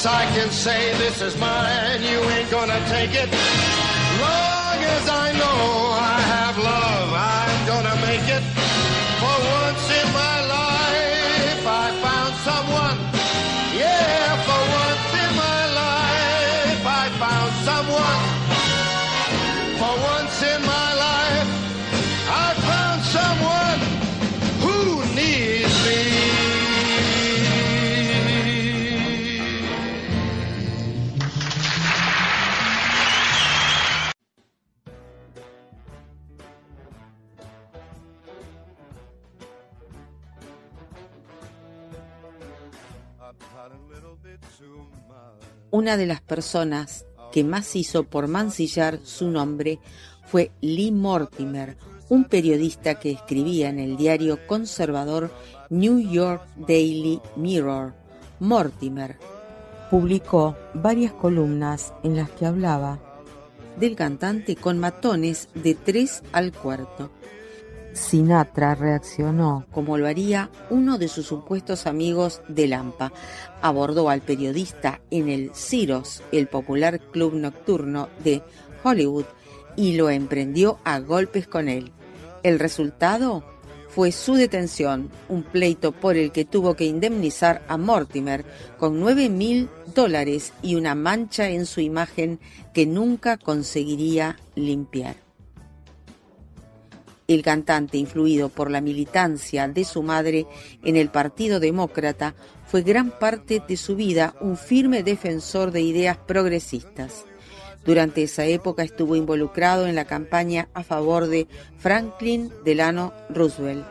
I can say this is mine, you ain't gonna take it. Long as I know I have love, I'm gonna make it. For once in my life, I found someone. Yeah, for once in my life, I found someone. For once Una de las personas que más hizo por mancillar su nombre fue Lee Mortimer, un periodista que escribía en el diario conservador New York Daily Mirror. Mortimer publicó varias columnas en las que hablaba del cantante con matones de 3 al cuarto. Sinatra reaccionó como lo haría uno de sus supuestos amigos de Lampa. Abordó al periodista en el Ciro's, el popular club nocturno de Hollywood, y lo emprendió a golpes con él. El resultado fue su detención, un pleito por el que tuvo que indemnizar a Mortimer con $9,000 y una mancha en su imagen que nunca conseguiría limpiar. El cantante, influido por la militancia de su madre en el Partido Demócrata, fue gran parte de su vida un firme defensor de ideas progresistas. Durante esa época estuvo involucrado en la campaña a favor de Franklin Delano Roosevelt.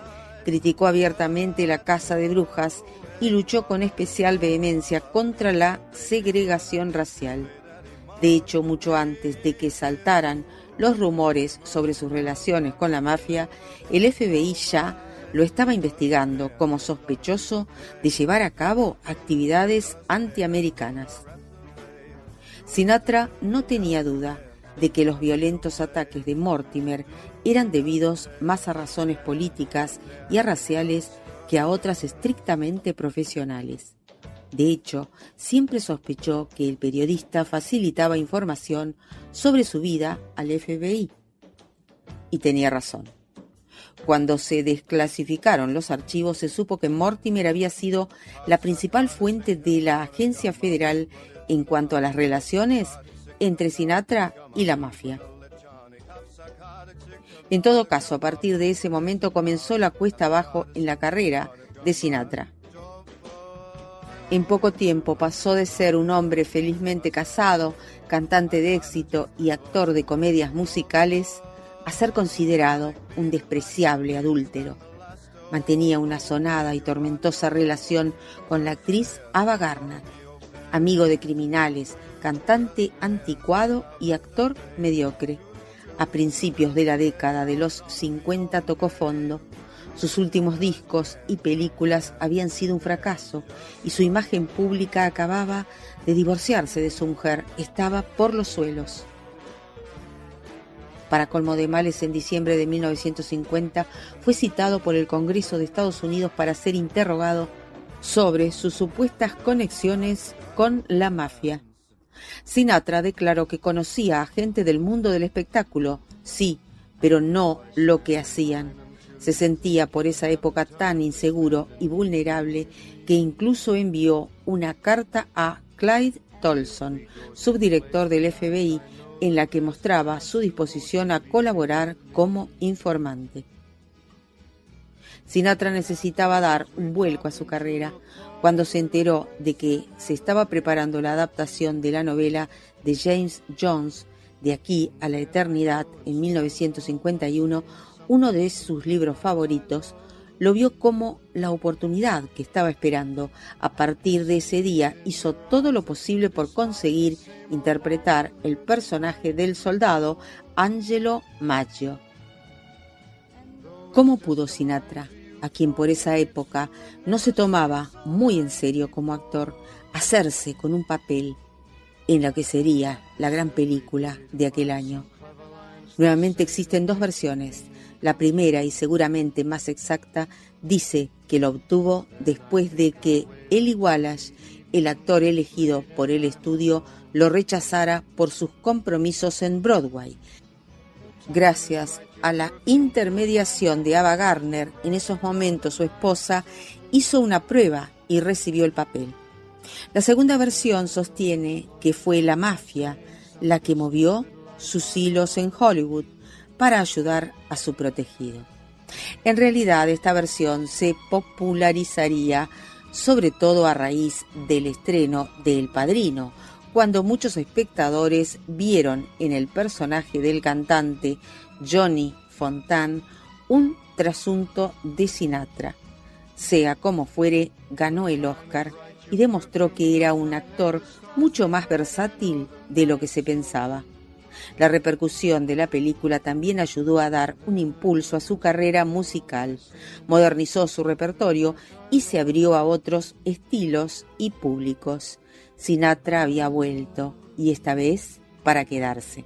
Criticó abiertamente la caza de brujas y luchó con especial vehemencia contra la segregación racial. De hecho, mucho antes de que saltaran los rumores sobre sus relaciones con la mafia, el FBI ya lo estaba investigando como sospechoso de llevar a cabo actividades antiamericanas. Sinatra no tenía duda de que los violentos ataques de Mortimer eran debidos más a razones políticas y a raciales que a otras estrictamente profesionales. De hecho, siempre sospechó que el periodista facilitaba información sobre su vida al FBI. Y tenía razón. Cuando se desclasificaron los archivos, se supo que Mortimer había sido la principal fuente de la agencia federal en cuanto a las relaciones entre Sinatra y la mafia. En todo caso, a partir de ese momento comenzó la cuesta abajo en la carrera de Sinatra. En poco tiempo pasó de ser un hombre felizmente casado, cantante de éxito y actor de comedias musicales, a ser considerado un despreciable adúltero. Mantenía una sonada y tormentosa relación con la actriz Ava Gardner, amigo de criminales, cantante anticuado y actor mediocre. A principios de la década de los 50 tocó fondo. Sus últimos discos y películas habían sido un fracaso y su imagen pública acababa de divorciarse de su mujer. Estaba por los suelos. Para colmo de males, en diciembre de 1950 fue citado por el Congreso de Estados Unidos para ser interrogado sobre sus supuestas conexiones con la mafia. Sinatra declaró que conocía a gente del mundo del espectáculo, sí, pero no lo que hacían. Se sentía por esa época tan inseguro y vulnerable que incluso envió una carta a Clyde Tolson, subdirector del FBI, en la que mostraba su disposición a colaborar como informante. Sinatra necesitaba dar un vuelco a su carrera cuando se enteró de que se estaba preparando la adaptación de la novela de James Joyce, De aquí a la eternidad, en 1951, uno de sus libros favoritos. Lo vio como la oportunidad que estaba esperando. A partir de ese día hizo todo lo posible por conseguir interpretar el personaje del soldado Angelo Maggio. ¿Cómo pudo Sinatra, a quien por esa época no se tomaba muy en serio como actor, hacerse con un papel en lo que sería la gran película de aquel año? Nuevamente existen dos versiones. La primera, y seguramente más exacta, dice que lo obtuvo después de que Eli Wallach, el actor elegido por el estudio, lo rechazara por sus compromisos en Broadway. Gracias a la intermediación de Ava Gardner, en esos momentos su esposa, hizo una prueba y recibió el papel. La segunda versión sostiene que fue la mafia la que movió sus hilos en Hollywood para ayudar a su protegido. En realidad, esta versión se popularizaría sobre todo a raíz del estreno de El Padrino, cuando muchos espectadores vieron en el personaje del cantante Johnny Fontane un trasunto de Sinatra. Sea como fuere, ganó el Oscar y demostró que era un actor mucho más versátil de lo que se pensaba. La repercusión de la película también ayudó a dar un impulso a su carrera musical, modernizó su repertorio y se abrió a otros estilos y públicos. Sinatra había vuelto, y esta vez para quedarse.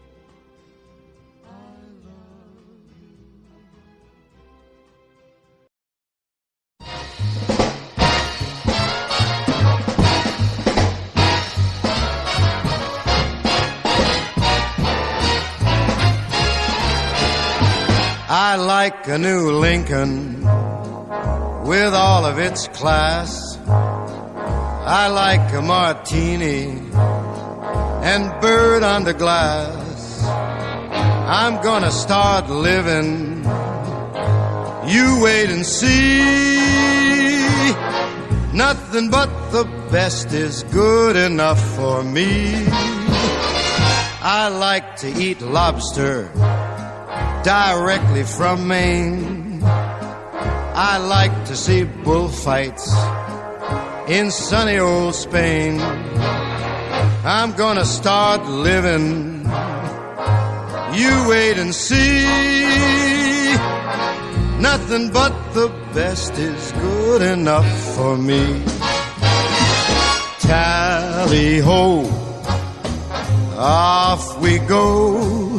I like a new Lincoln with all of its class. I like a martini and bird on the glass. I'm gonna start living. You wait and see. Nothing but the best is good enough for me. I like to eat lobster directly from Maine. I like to see bullfights in sunny old Spain. I'm gonna start living. You wait and see. Nothing but the best is good enough for me. Tally-ho, off we go.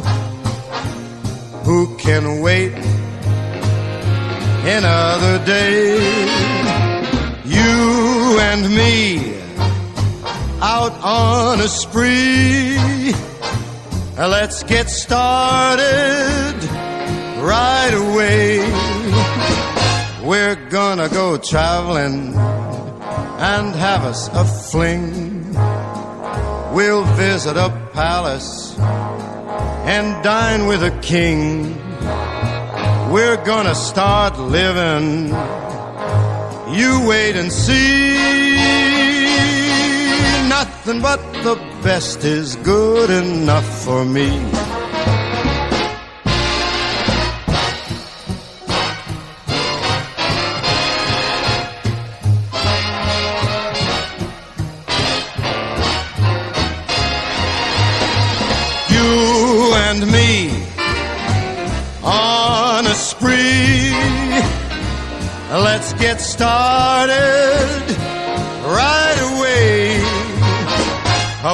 Who can wait another day? You and me out on a spree. Let's get started right away. We're gonna go traveling and have us a fling. We'll visit a palace and dine with a king. We're gonna start living. You wait and see. Nothing but the best is good enough for me. You and me on a spree. Let's get started right away.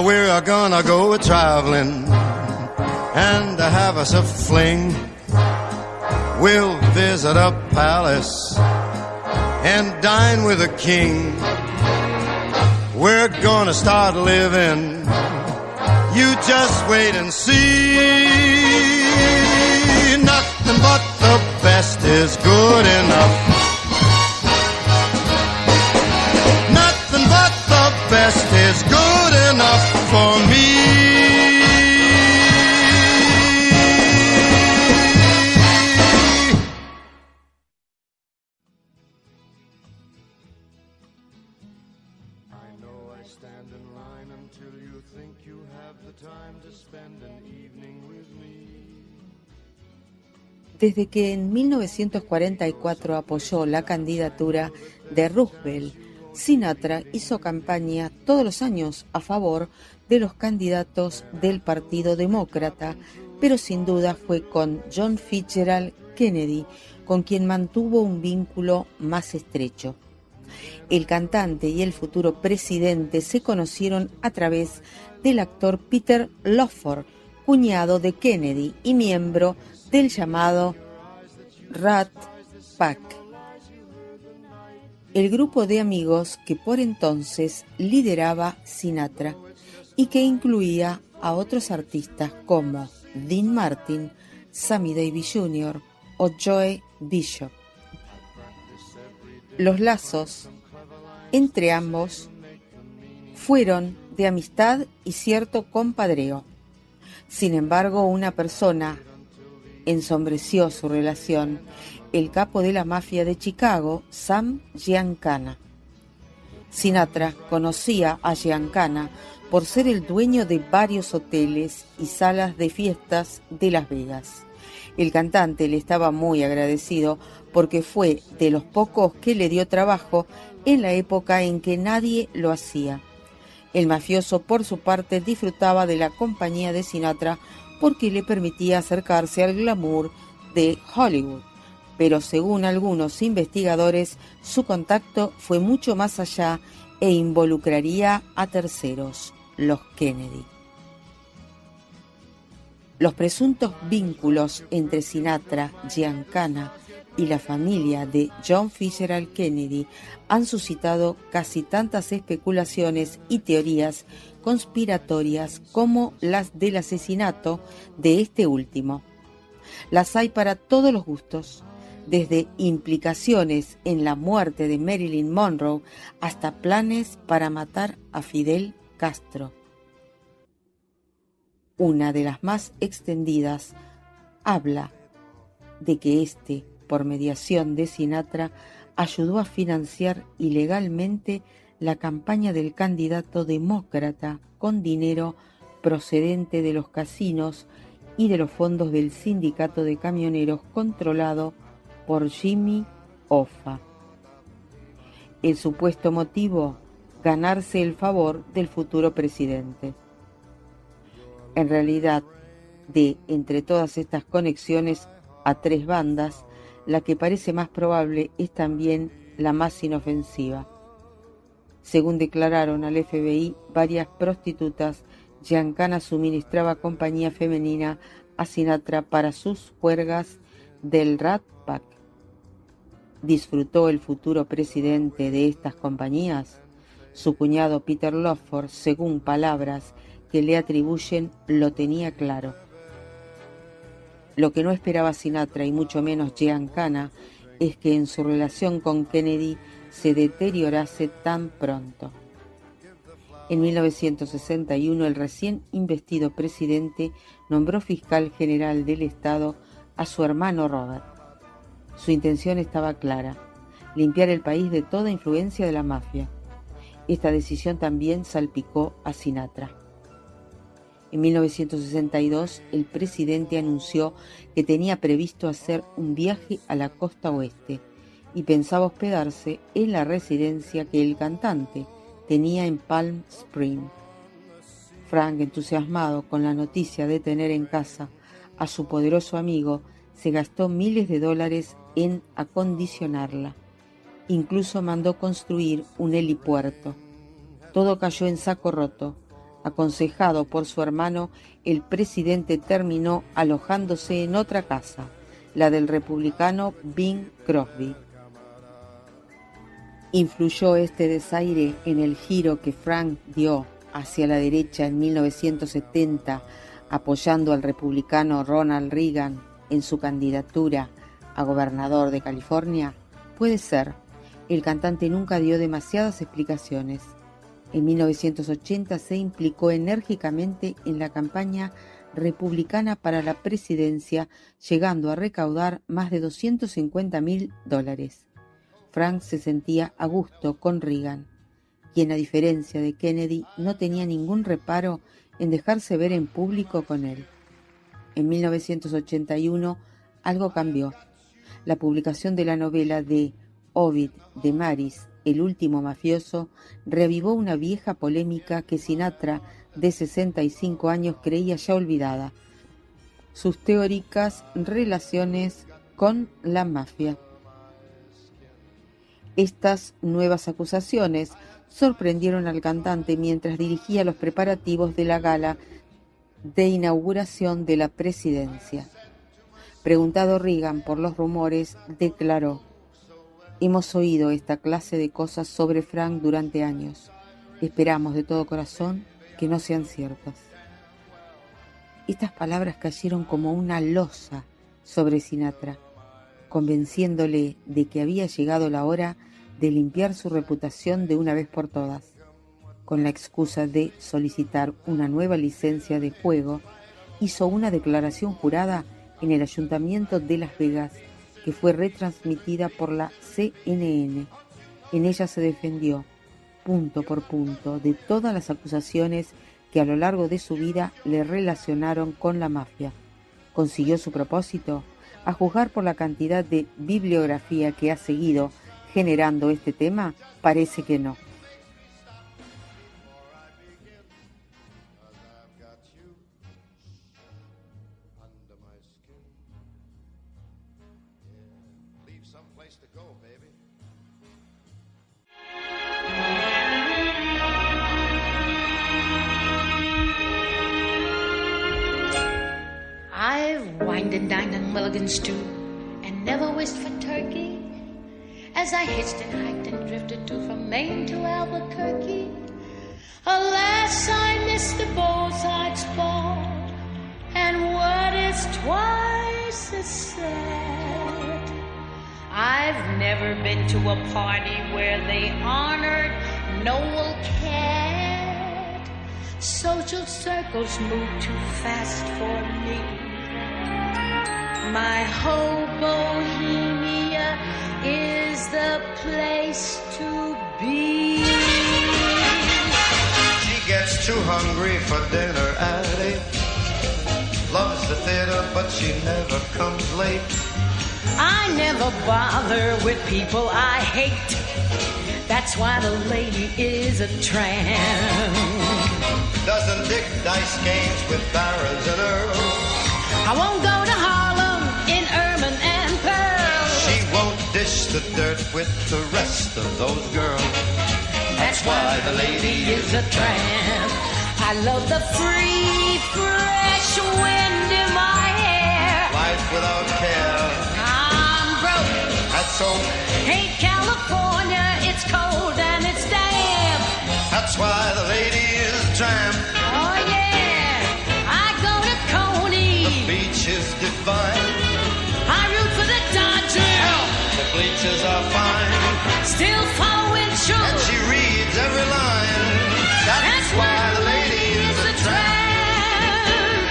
We're gonna go traveling and have us a fling. We'll visit a palace and dine with a king. We're gonna start living. You just wait and see. Nothing but the best is good enough. Nothing but the best is good enough for me. I know I stand in line until you think you have the time to spend an evening with me. Desde que en 1944 apoyó la candidatura de Roosevelt, Sinatra hizo campaña todos los años a favor de los candidatos del Partido Demócrata, pero sin duda fue con John Fitzgerald Kennedy con quien mantuvo un vínculo más estrecho. El cantante y el futuro presidente se conocieron a través del actor Peter Lawford, cuñado de Kennedy y miembro del llamado Rat Pack, el grupo de amigos que por entonces lideraba Sinatra y que incluía a otros artistas como Dean Martin, Sammy Davis Jr. o Joe Bishop. Los lazos entre ambos fueron de amistad y cierto compadreo. Sin embargo, una persona ensombreció su relación: el capo de la mafia de Chicago, Sam Giancana. Sinatra conocía a Giancana por ser el dueño de varios hoteles y salas de fiestas de Las Vegas. El cantante le estaba muy agradecido porque fue de los pocos que le dio trabajo en la época en que nadie lo hacía. El mafioso, por su parte, disfrutaba de la compañía de Sinatra porque le permitía acercarse al glamour de Hollywood. Pero según algunos investigadores, su contacto fue mucho más allá e involucraría a terceros, los Kennedy. Los presuntos vínculos entre Sinatra, Giancana y la familia de John Fitzgerald Kennedy han suscitado casi tantas especulaciones y teorías conspiratorias como las del asesinato de este último. Las hay para todos los gustos, desde implicaciones en la muerte de Marilyn Monroe hasta planes para matar a Fidel Castro. Una de las más extendidas habla de que éste, por mediación de Sinatra, ayudó a financiar ilegalmente la campaña del candidato demócrata con dinero procedente de los casinos y de los fondos del sindicato de camioneros controlado por Jimmy Hoffa. El supuesto motivo: ganarse el favor del futuro presidente. En realidad, entre todas estas conexiones a tres bandas, la que parece más probable es también la más inofensiva. Según declararon al FBI varias prostitutas, Giancana suministraba compañía femenina a Sinatra para sus juergas del Rat Pack. ¿Disfrutó el futuro presidente de estas compañías? Su cuñado Peter Lawford, según palabras que le atribuyen, lo tenía claro. Lo que no esperaba Sinatra, y mucho menos Giancana, es que en su relación con Kennedy se deteriorase tan pronto. En 1961, el recién investido presidente nombró fiscal general del Estado a su hermano Robert. Su intención estaba clara: limpiar el país de toda influencia de la mafia. Esta decisión también salpicó a Sinatra. En 1962, el presidente anunció que tenía previsto hacer un viaje a la costa oeste y pensaba hospedarse en la residencia que el cantante tenía en Palm Springs. Frank, entusiasmado con la noticia de tener en casa a su poderoso amigo, se gastó miles de dólares en acondicionarla. Incluso mandó construir un helipuerto. Todo cayó en saco roto. Aconsejado por su hermano, el presidente terminó alojándose en otra casa, la del republicano Bing Crosby. ¿Influyó este desaire en el giro que Frank dio hacia la derecha en 1970, apoyando al republicano Ronald Reagan en su candidatura a gobernador de California? Puede ser. El cantante nunca dio demasiadas explicaciones. En 1980 se implicó enérgicamente en la campaña republicana para la presidencia, llegando a recaudar más de $250,000. Frank se sentía a gusto con Reagan, quien, a diferencia de Kennedy, no tenía ningún reparo en dejarse ver en público con él. En 1981 algo cambió. La publicación de la novela de Ovid de Maris, El último mafioso, reavivó una vieja polémica que Sinatra, de 65 años, creía ya olvidada: sus teóricas relaciones con la mafia. Estas nuevas acusaciones sorprendieron al cantante mientras dirigía los preparativos de la gala de inauguración de la presidencia. Preguntado Reagan por los rumores, declaró: «Hemos oído esta clase de cosas sobre Frank durante años. Esperamos de todo corazón que no sean ciertas». Estas palabras cayeron como una losa sobre Sinatra, convenciéndole de que había llegado la hora de limpiar su reputación de una vez por todas. Con la excusa de solicitar una nueva licencia de juego, hizo una declaración jurada en el Ayuntamiento de Las Vegas, que fue retransmitida por la CNN. En ella se defendió, punto por punto, de todas las acusaciones que a lo largo de su vida le relacionaron con la mafia, ¿Consiguió su propósito? A juzgar por la cantidad de bibliografía que ha seguido generando este tema, parece que no. I've wined and dined on Mulligan's stew and never wished for turkey. As I hitched and hiked and drifted too from Maine to Albuquerque, alas, I missed the bullseye spot, and what is twice as sad, I've never been to a party where they honored Noel Cat. Social circles move too fast for me. My whole Bohemia is the place to be. She gets too hungry for dinner at 8. Loves the theater, but she never comes late. I never bother with people I hate. That's why the lady is a tramp. Doesn't dig dice games with barons and earls. I won't go to Harlem in ermine and pearls. She won't dish the dirt with the rest of those girls. That's why the lady is a tramp. I love the free, fresh wind in my hair. Life without care. I'm broke. That's so. Hate California, it's cold and it's damp. That's why the lady is a tramp. Oh yeah, I go to Coney. The beach is divine. I root for the Dodgers. The bleachers are fine. Still following true. And she reads every line. That's why the lady is a tramp.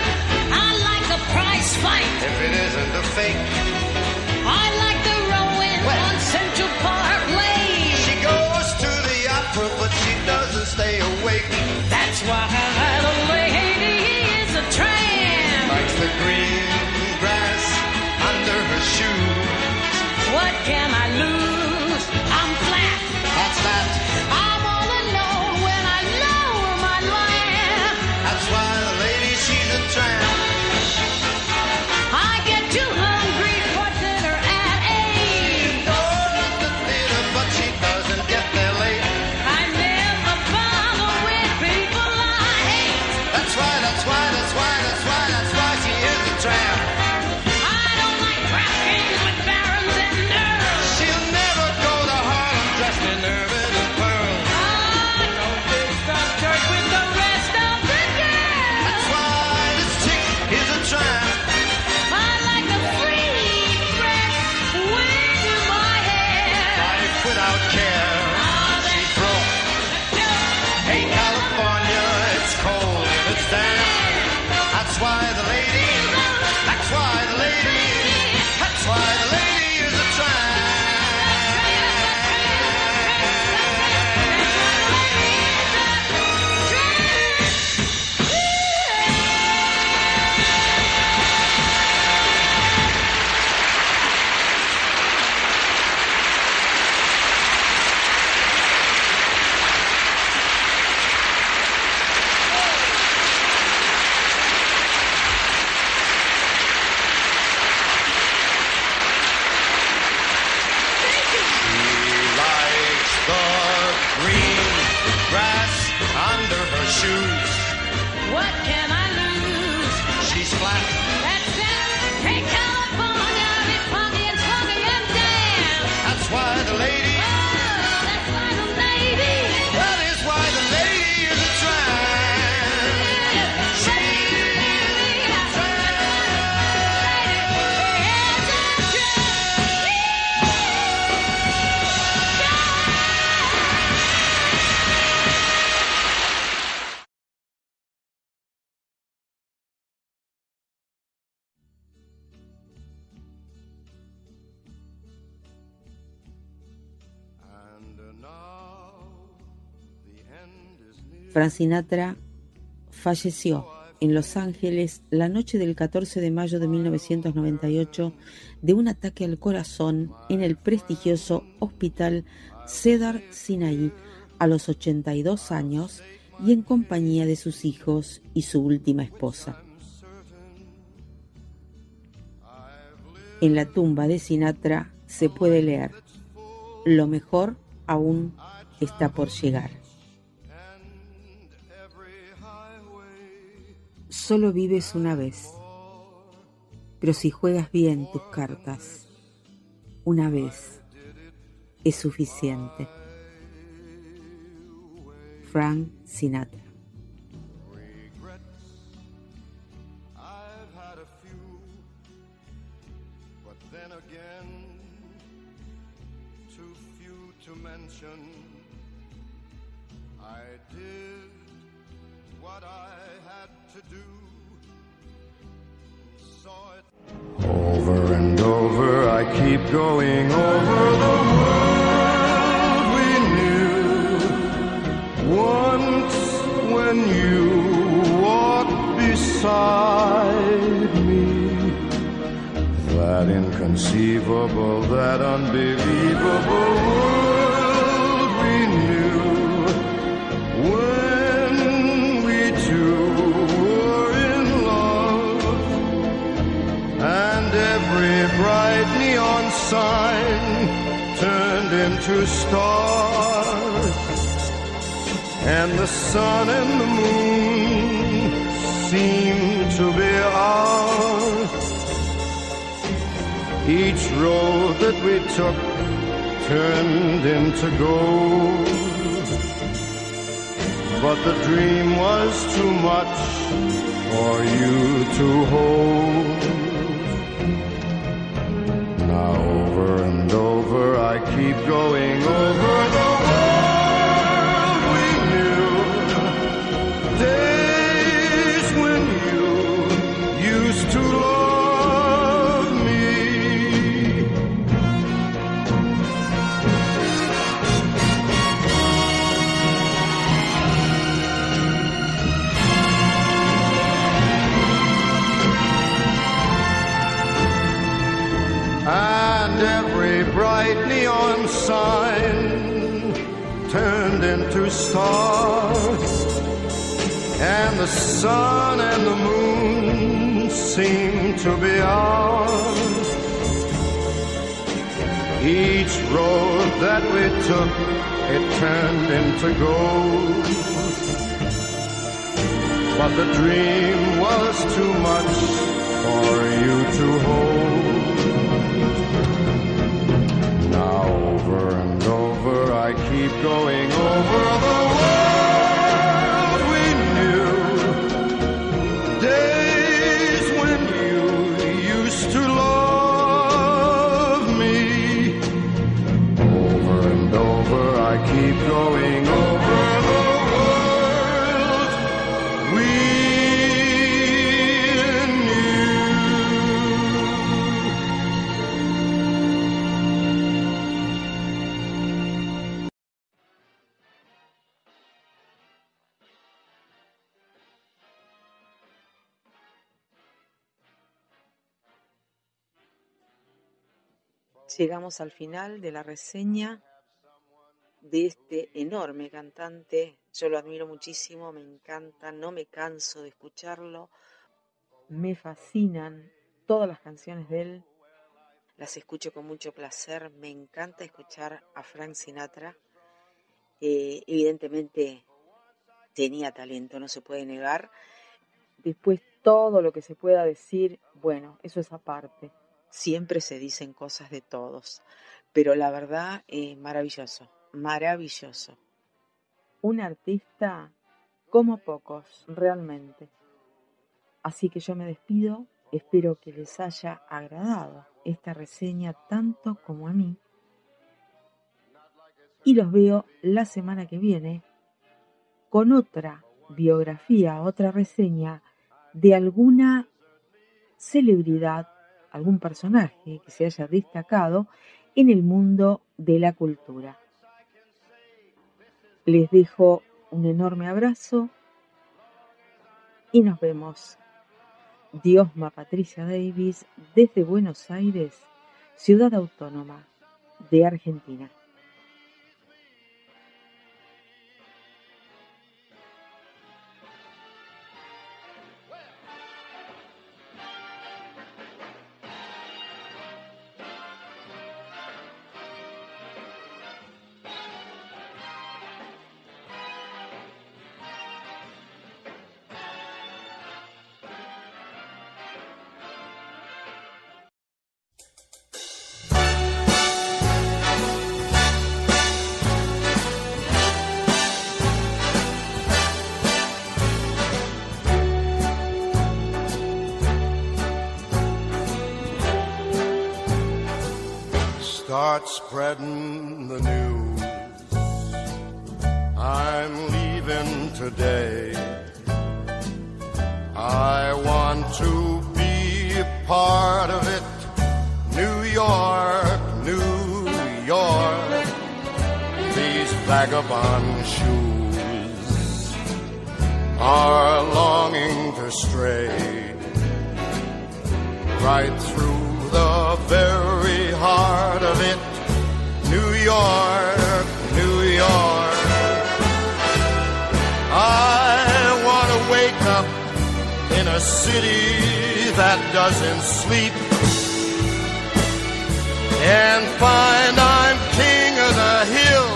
I like a prize fight. If it isn't a fake. I like the rowing on Central Park Lane. She goes to the opera, but she doesn't stay awake. That's why the lady is a tramp. Likes the green grass under her shoes. What can I lose? I'm flat. That's that. I'm all alone when I lower my lamp. That's why the lady, she's a tramp. I get too hungry for dinner at 8. Goes to the theater, but she doesn't get there late. I never bother with people I hate. That's why she is a tramp. I don't like crap games with barons and earls. She'll never go to Harlem dressed in ermine and pearls. I don't mix the dirt with the rest of the girls. That's why this chick is a tramp. I like a free, fresh wind in my hair. Life without care. She's broke. Hey, California, it's cold and it's damp. That's why the lady is a tramp. Under her shoes. What can I lose? She's flat. That's it. Hey, California, it's funky and funky and damn. That's why the lady. Oh, that's why the lady. That is why the lady is a tramp. She's a Frank Sinatra falleció en Los Ángeles la noche del 14 de mayo de 1998 de un ataque al corazón en el prestigioso Hospital Cedar Sinai a los 82 años y en compañía de sus hijos y su última esposa. En la tumba de Sinatra se puede leer: lo mejor aún está por llegar. Solo vives una vez, pero si juegas bien tus cartas, una vez es suficiente. Frank Sinatra. Over and over I keep going over the world we knew. Once when you walked beside me, that inconceivable, that unbelievable world we knew. When we two were in love, and every bright neon sign turned into stars, and the sun and the moon seemed to be ours. Each road that we took turned into gold, but the dream was too much for you to hold. Now over and over I keep going over the world we knew. Days when you used to love me. And every bright neon sign turned into stars, and the sun and the moon seemed to be ours. Each road that we took, it turned into gold, but the dream was too much for you to hold. Now over and over I keep going over the world we knew. Days when you used to love me. Over and over I keep going over the world we Llegamos al final de la reseña de este enorme cantante. Yo lo admiro muchísimo, me encanta, no me canso de escucharlo. Me fascinan todas las canciones de él, las escucho con mucho placer. Me encanta escuchar a Frank Sinatra. Evidentemente tenía talento, no se puede negar. Después todo lo que se pueda decir, bueno, eso es aparte. Siempre se dicen cosas de todos, pero la verdad, maravilloso, maravilloso. Un artista como pocos, realmente. Así que yo me despido, espero que les haya agradado esta reseña tanto como a mí. Y los veo la semana que viene con otra biografía, otra reseña de alguna celebridad, algún personaje que se haya destacado en el mundo de la cultura. Les dejo un enorme abrazo y nos vemos. Diosma Patricia Davis, desde Buenos Aires, Ciudad Autónoma de Argentina. Start spreading the news. I'm leaving today. I want to be a part of it. New York, New York. These vagabond shoes are longing to stray right through the very heart of it. New York, New York. I want to wake up in a city that doesn't sleep and find I'm king of the hill,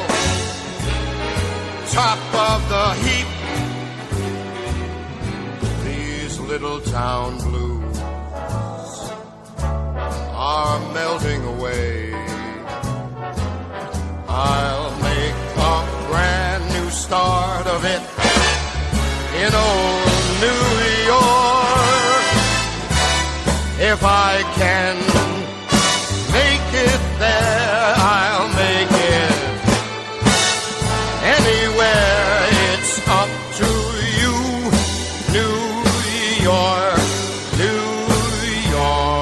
top of the heap. These little town blues are melting away. I'll make a brand new start of it in old New York. If I can make it there, I'll make it anywhere. It's up to you, New York, New York.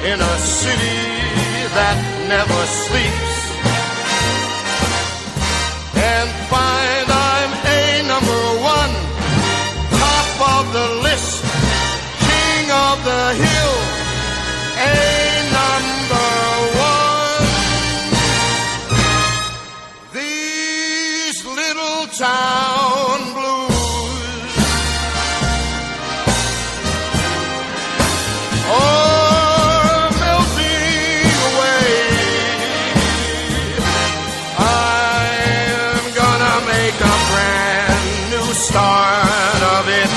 In a city that never sleeps and find I'm a number one, top of the list, king of the hill, a number one. These little town blues start of it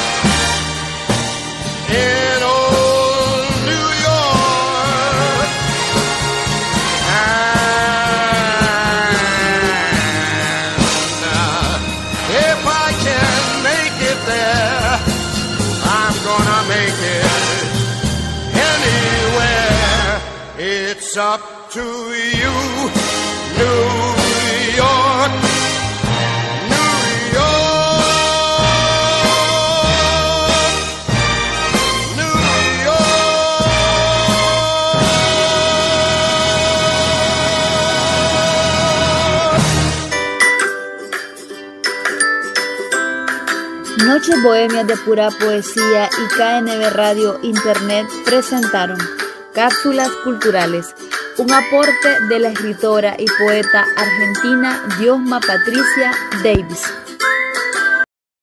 in old New York. And if I can make it there, I'm gonna make it anywhere. It's up to you, New York. Noches Bohemias de Pura Poesía y KNB Radio Internet presentaron Cápsulas Culturales, un aporte de la escritora y poeta argentina Diosma Patricia Davis.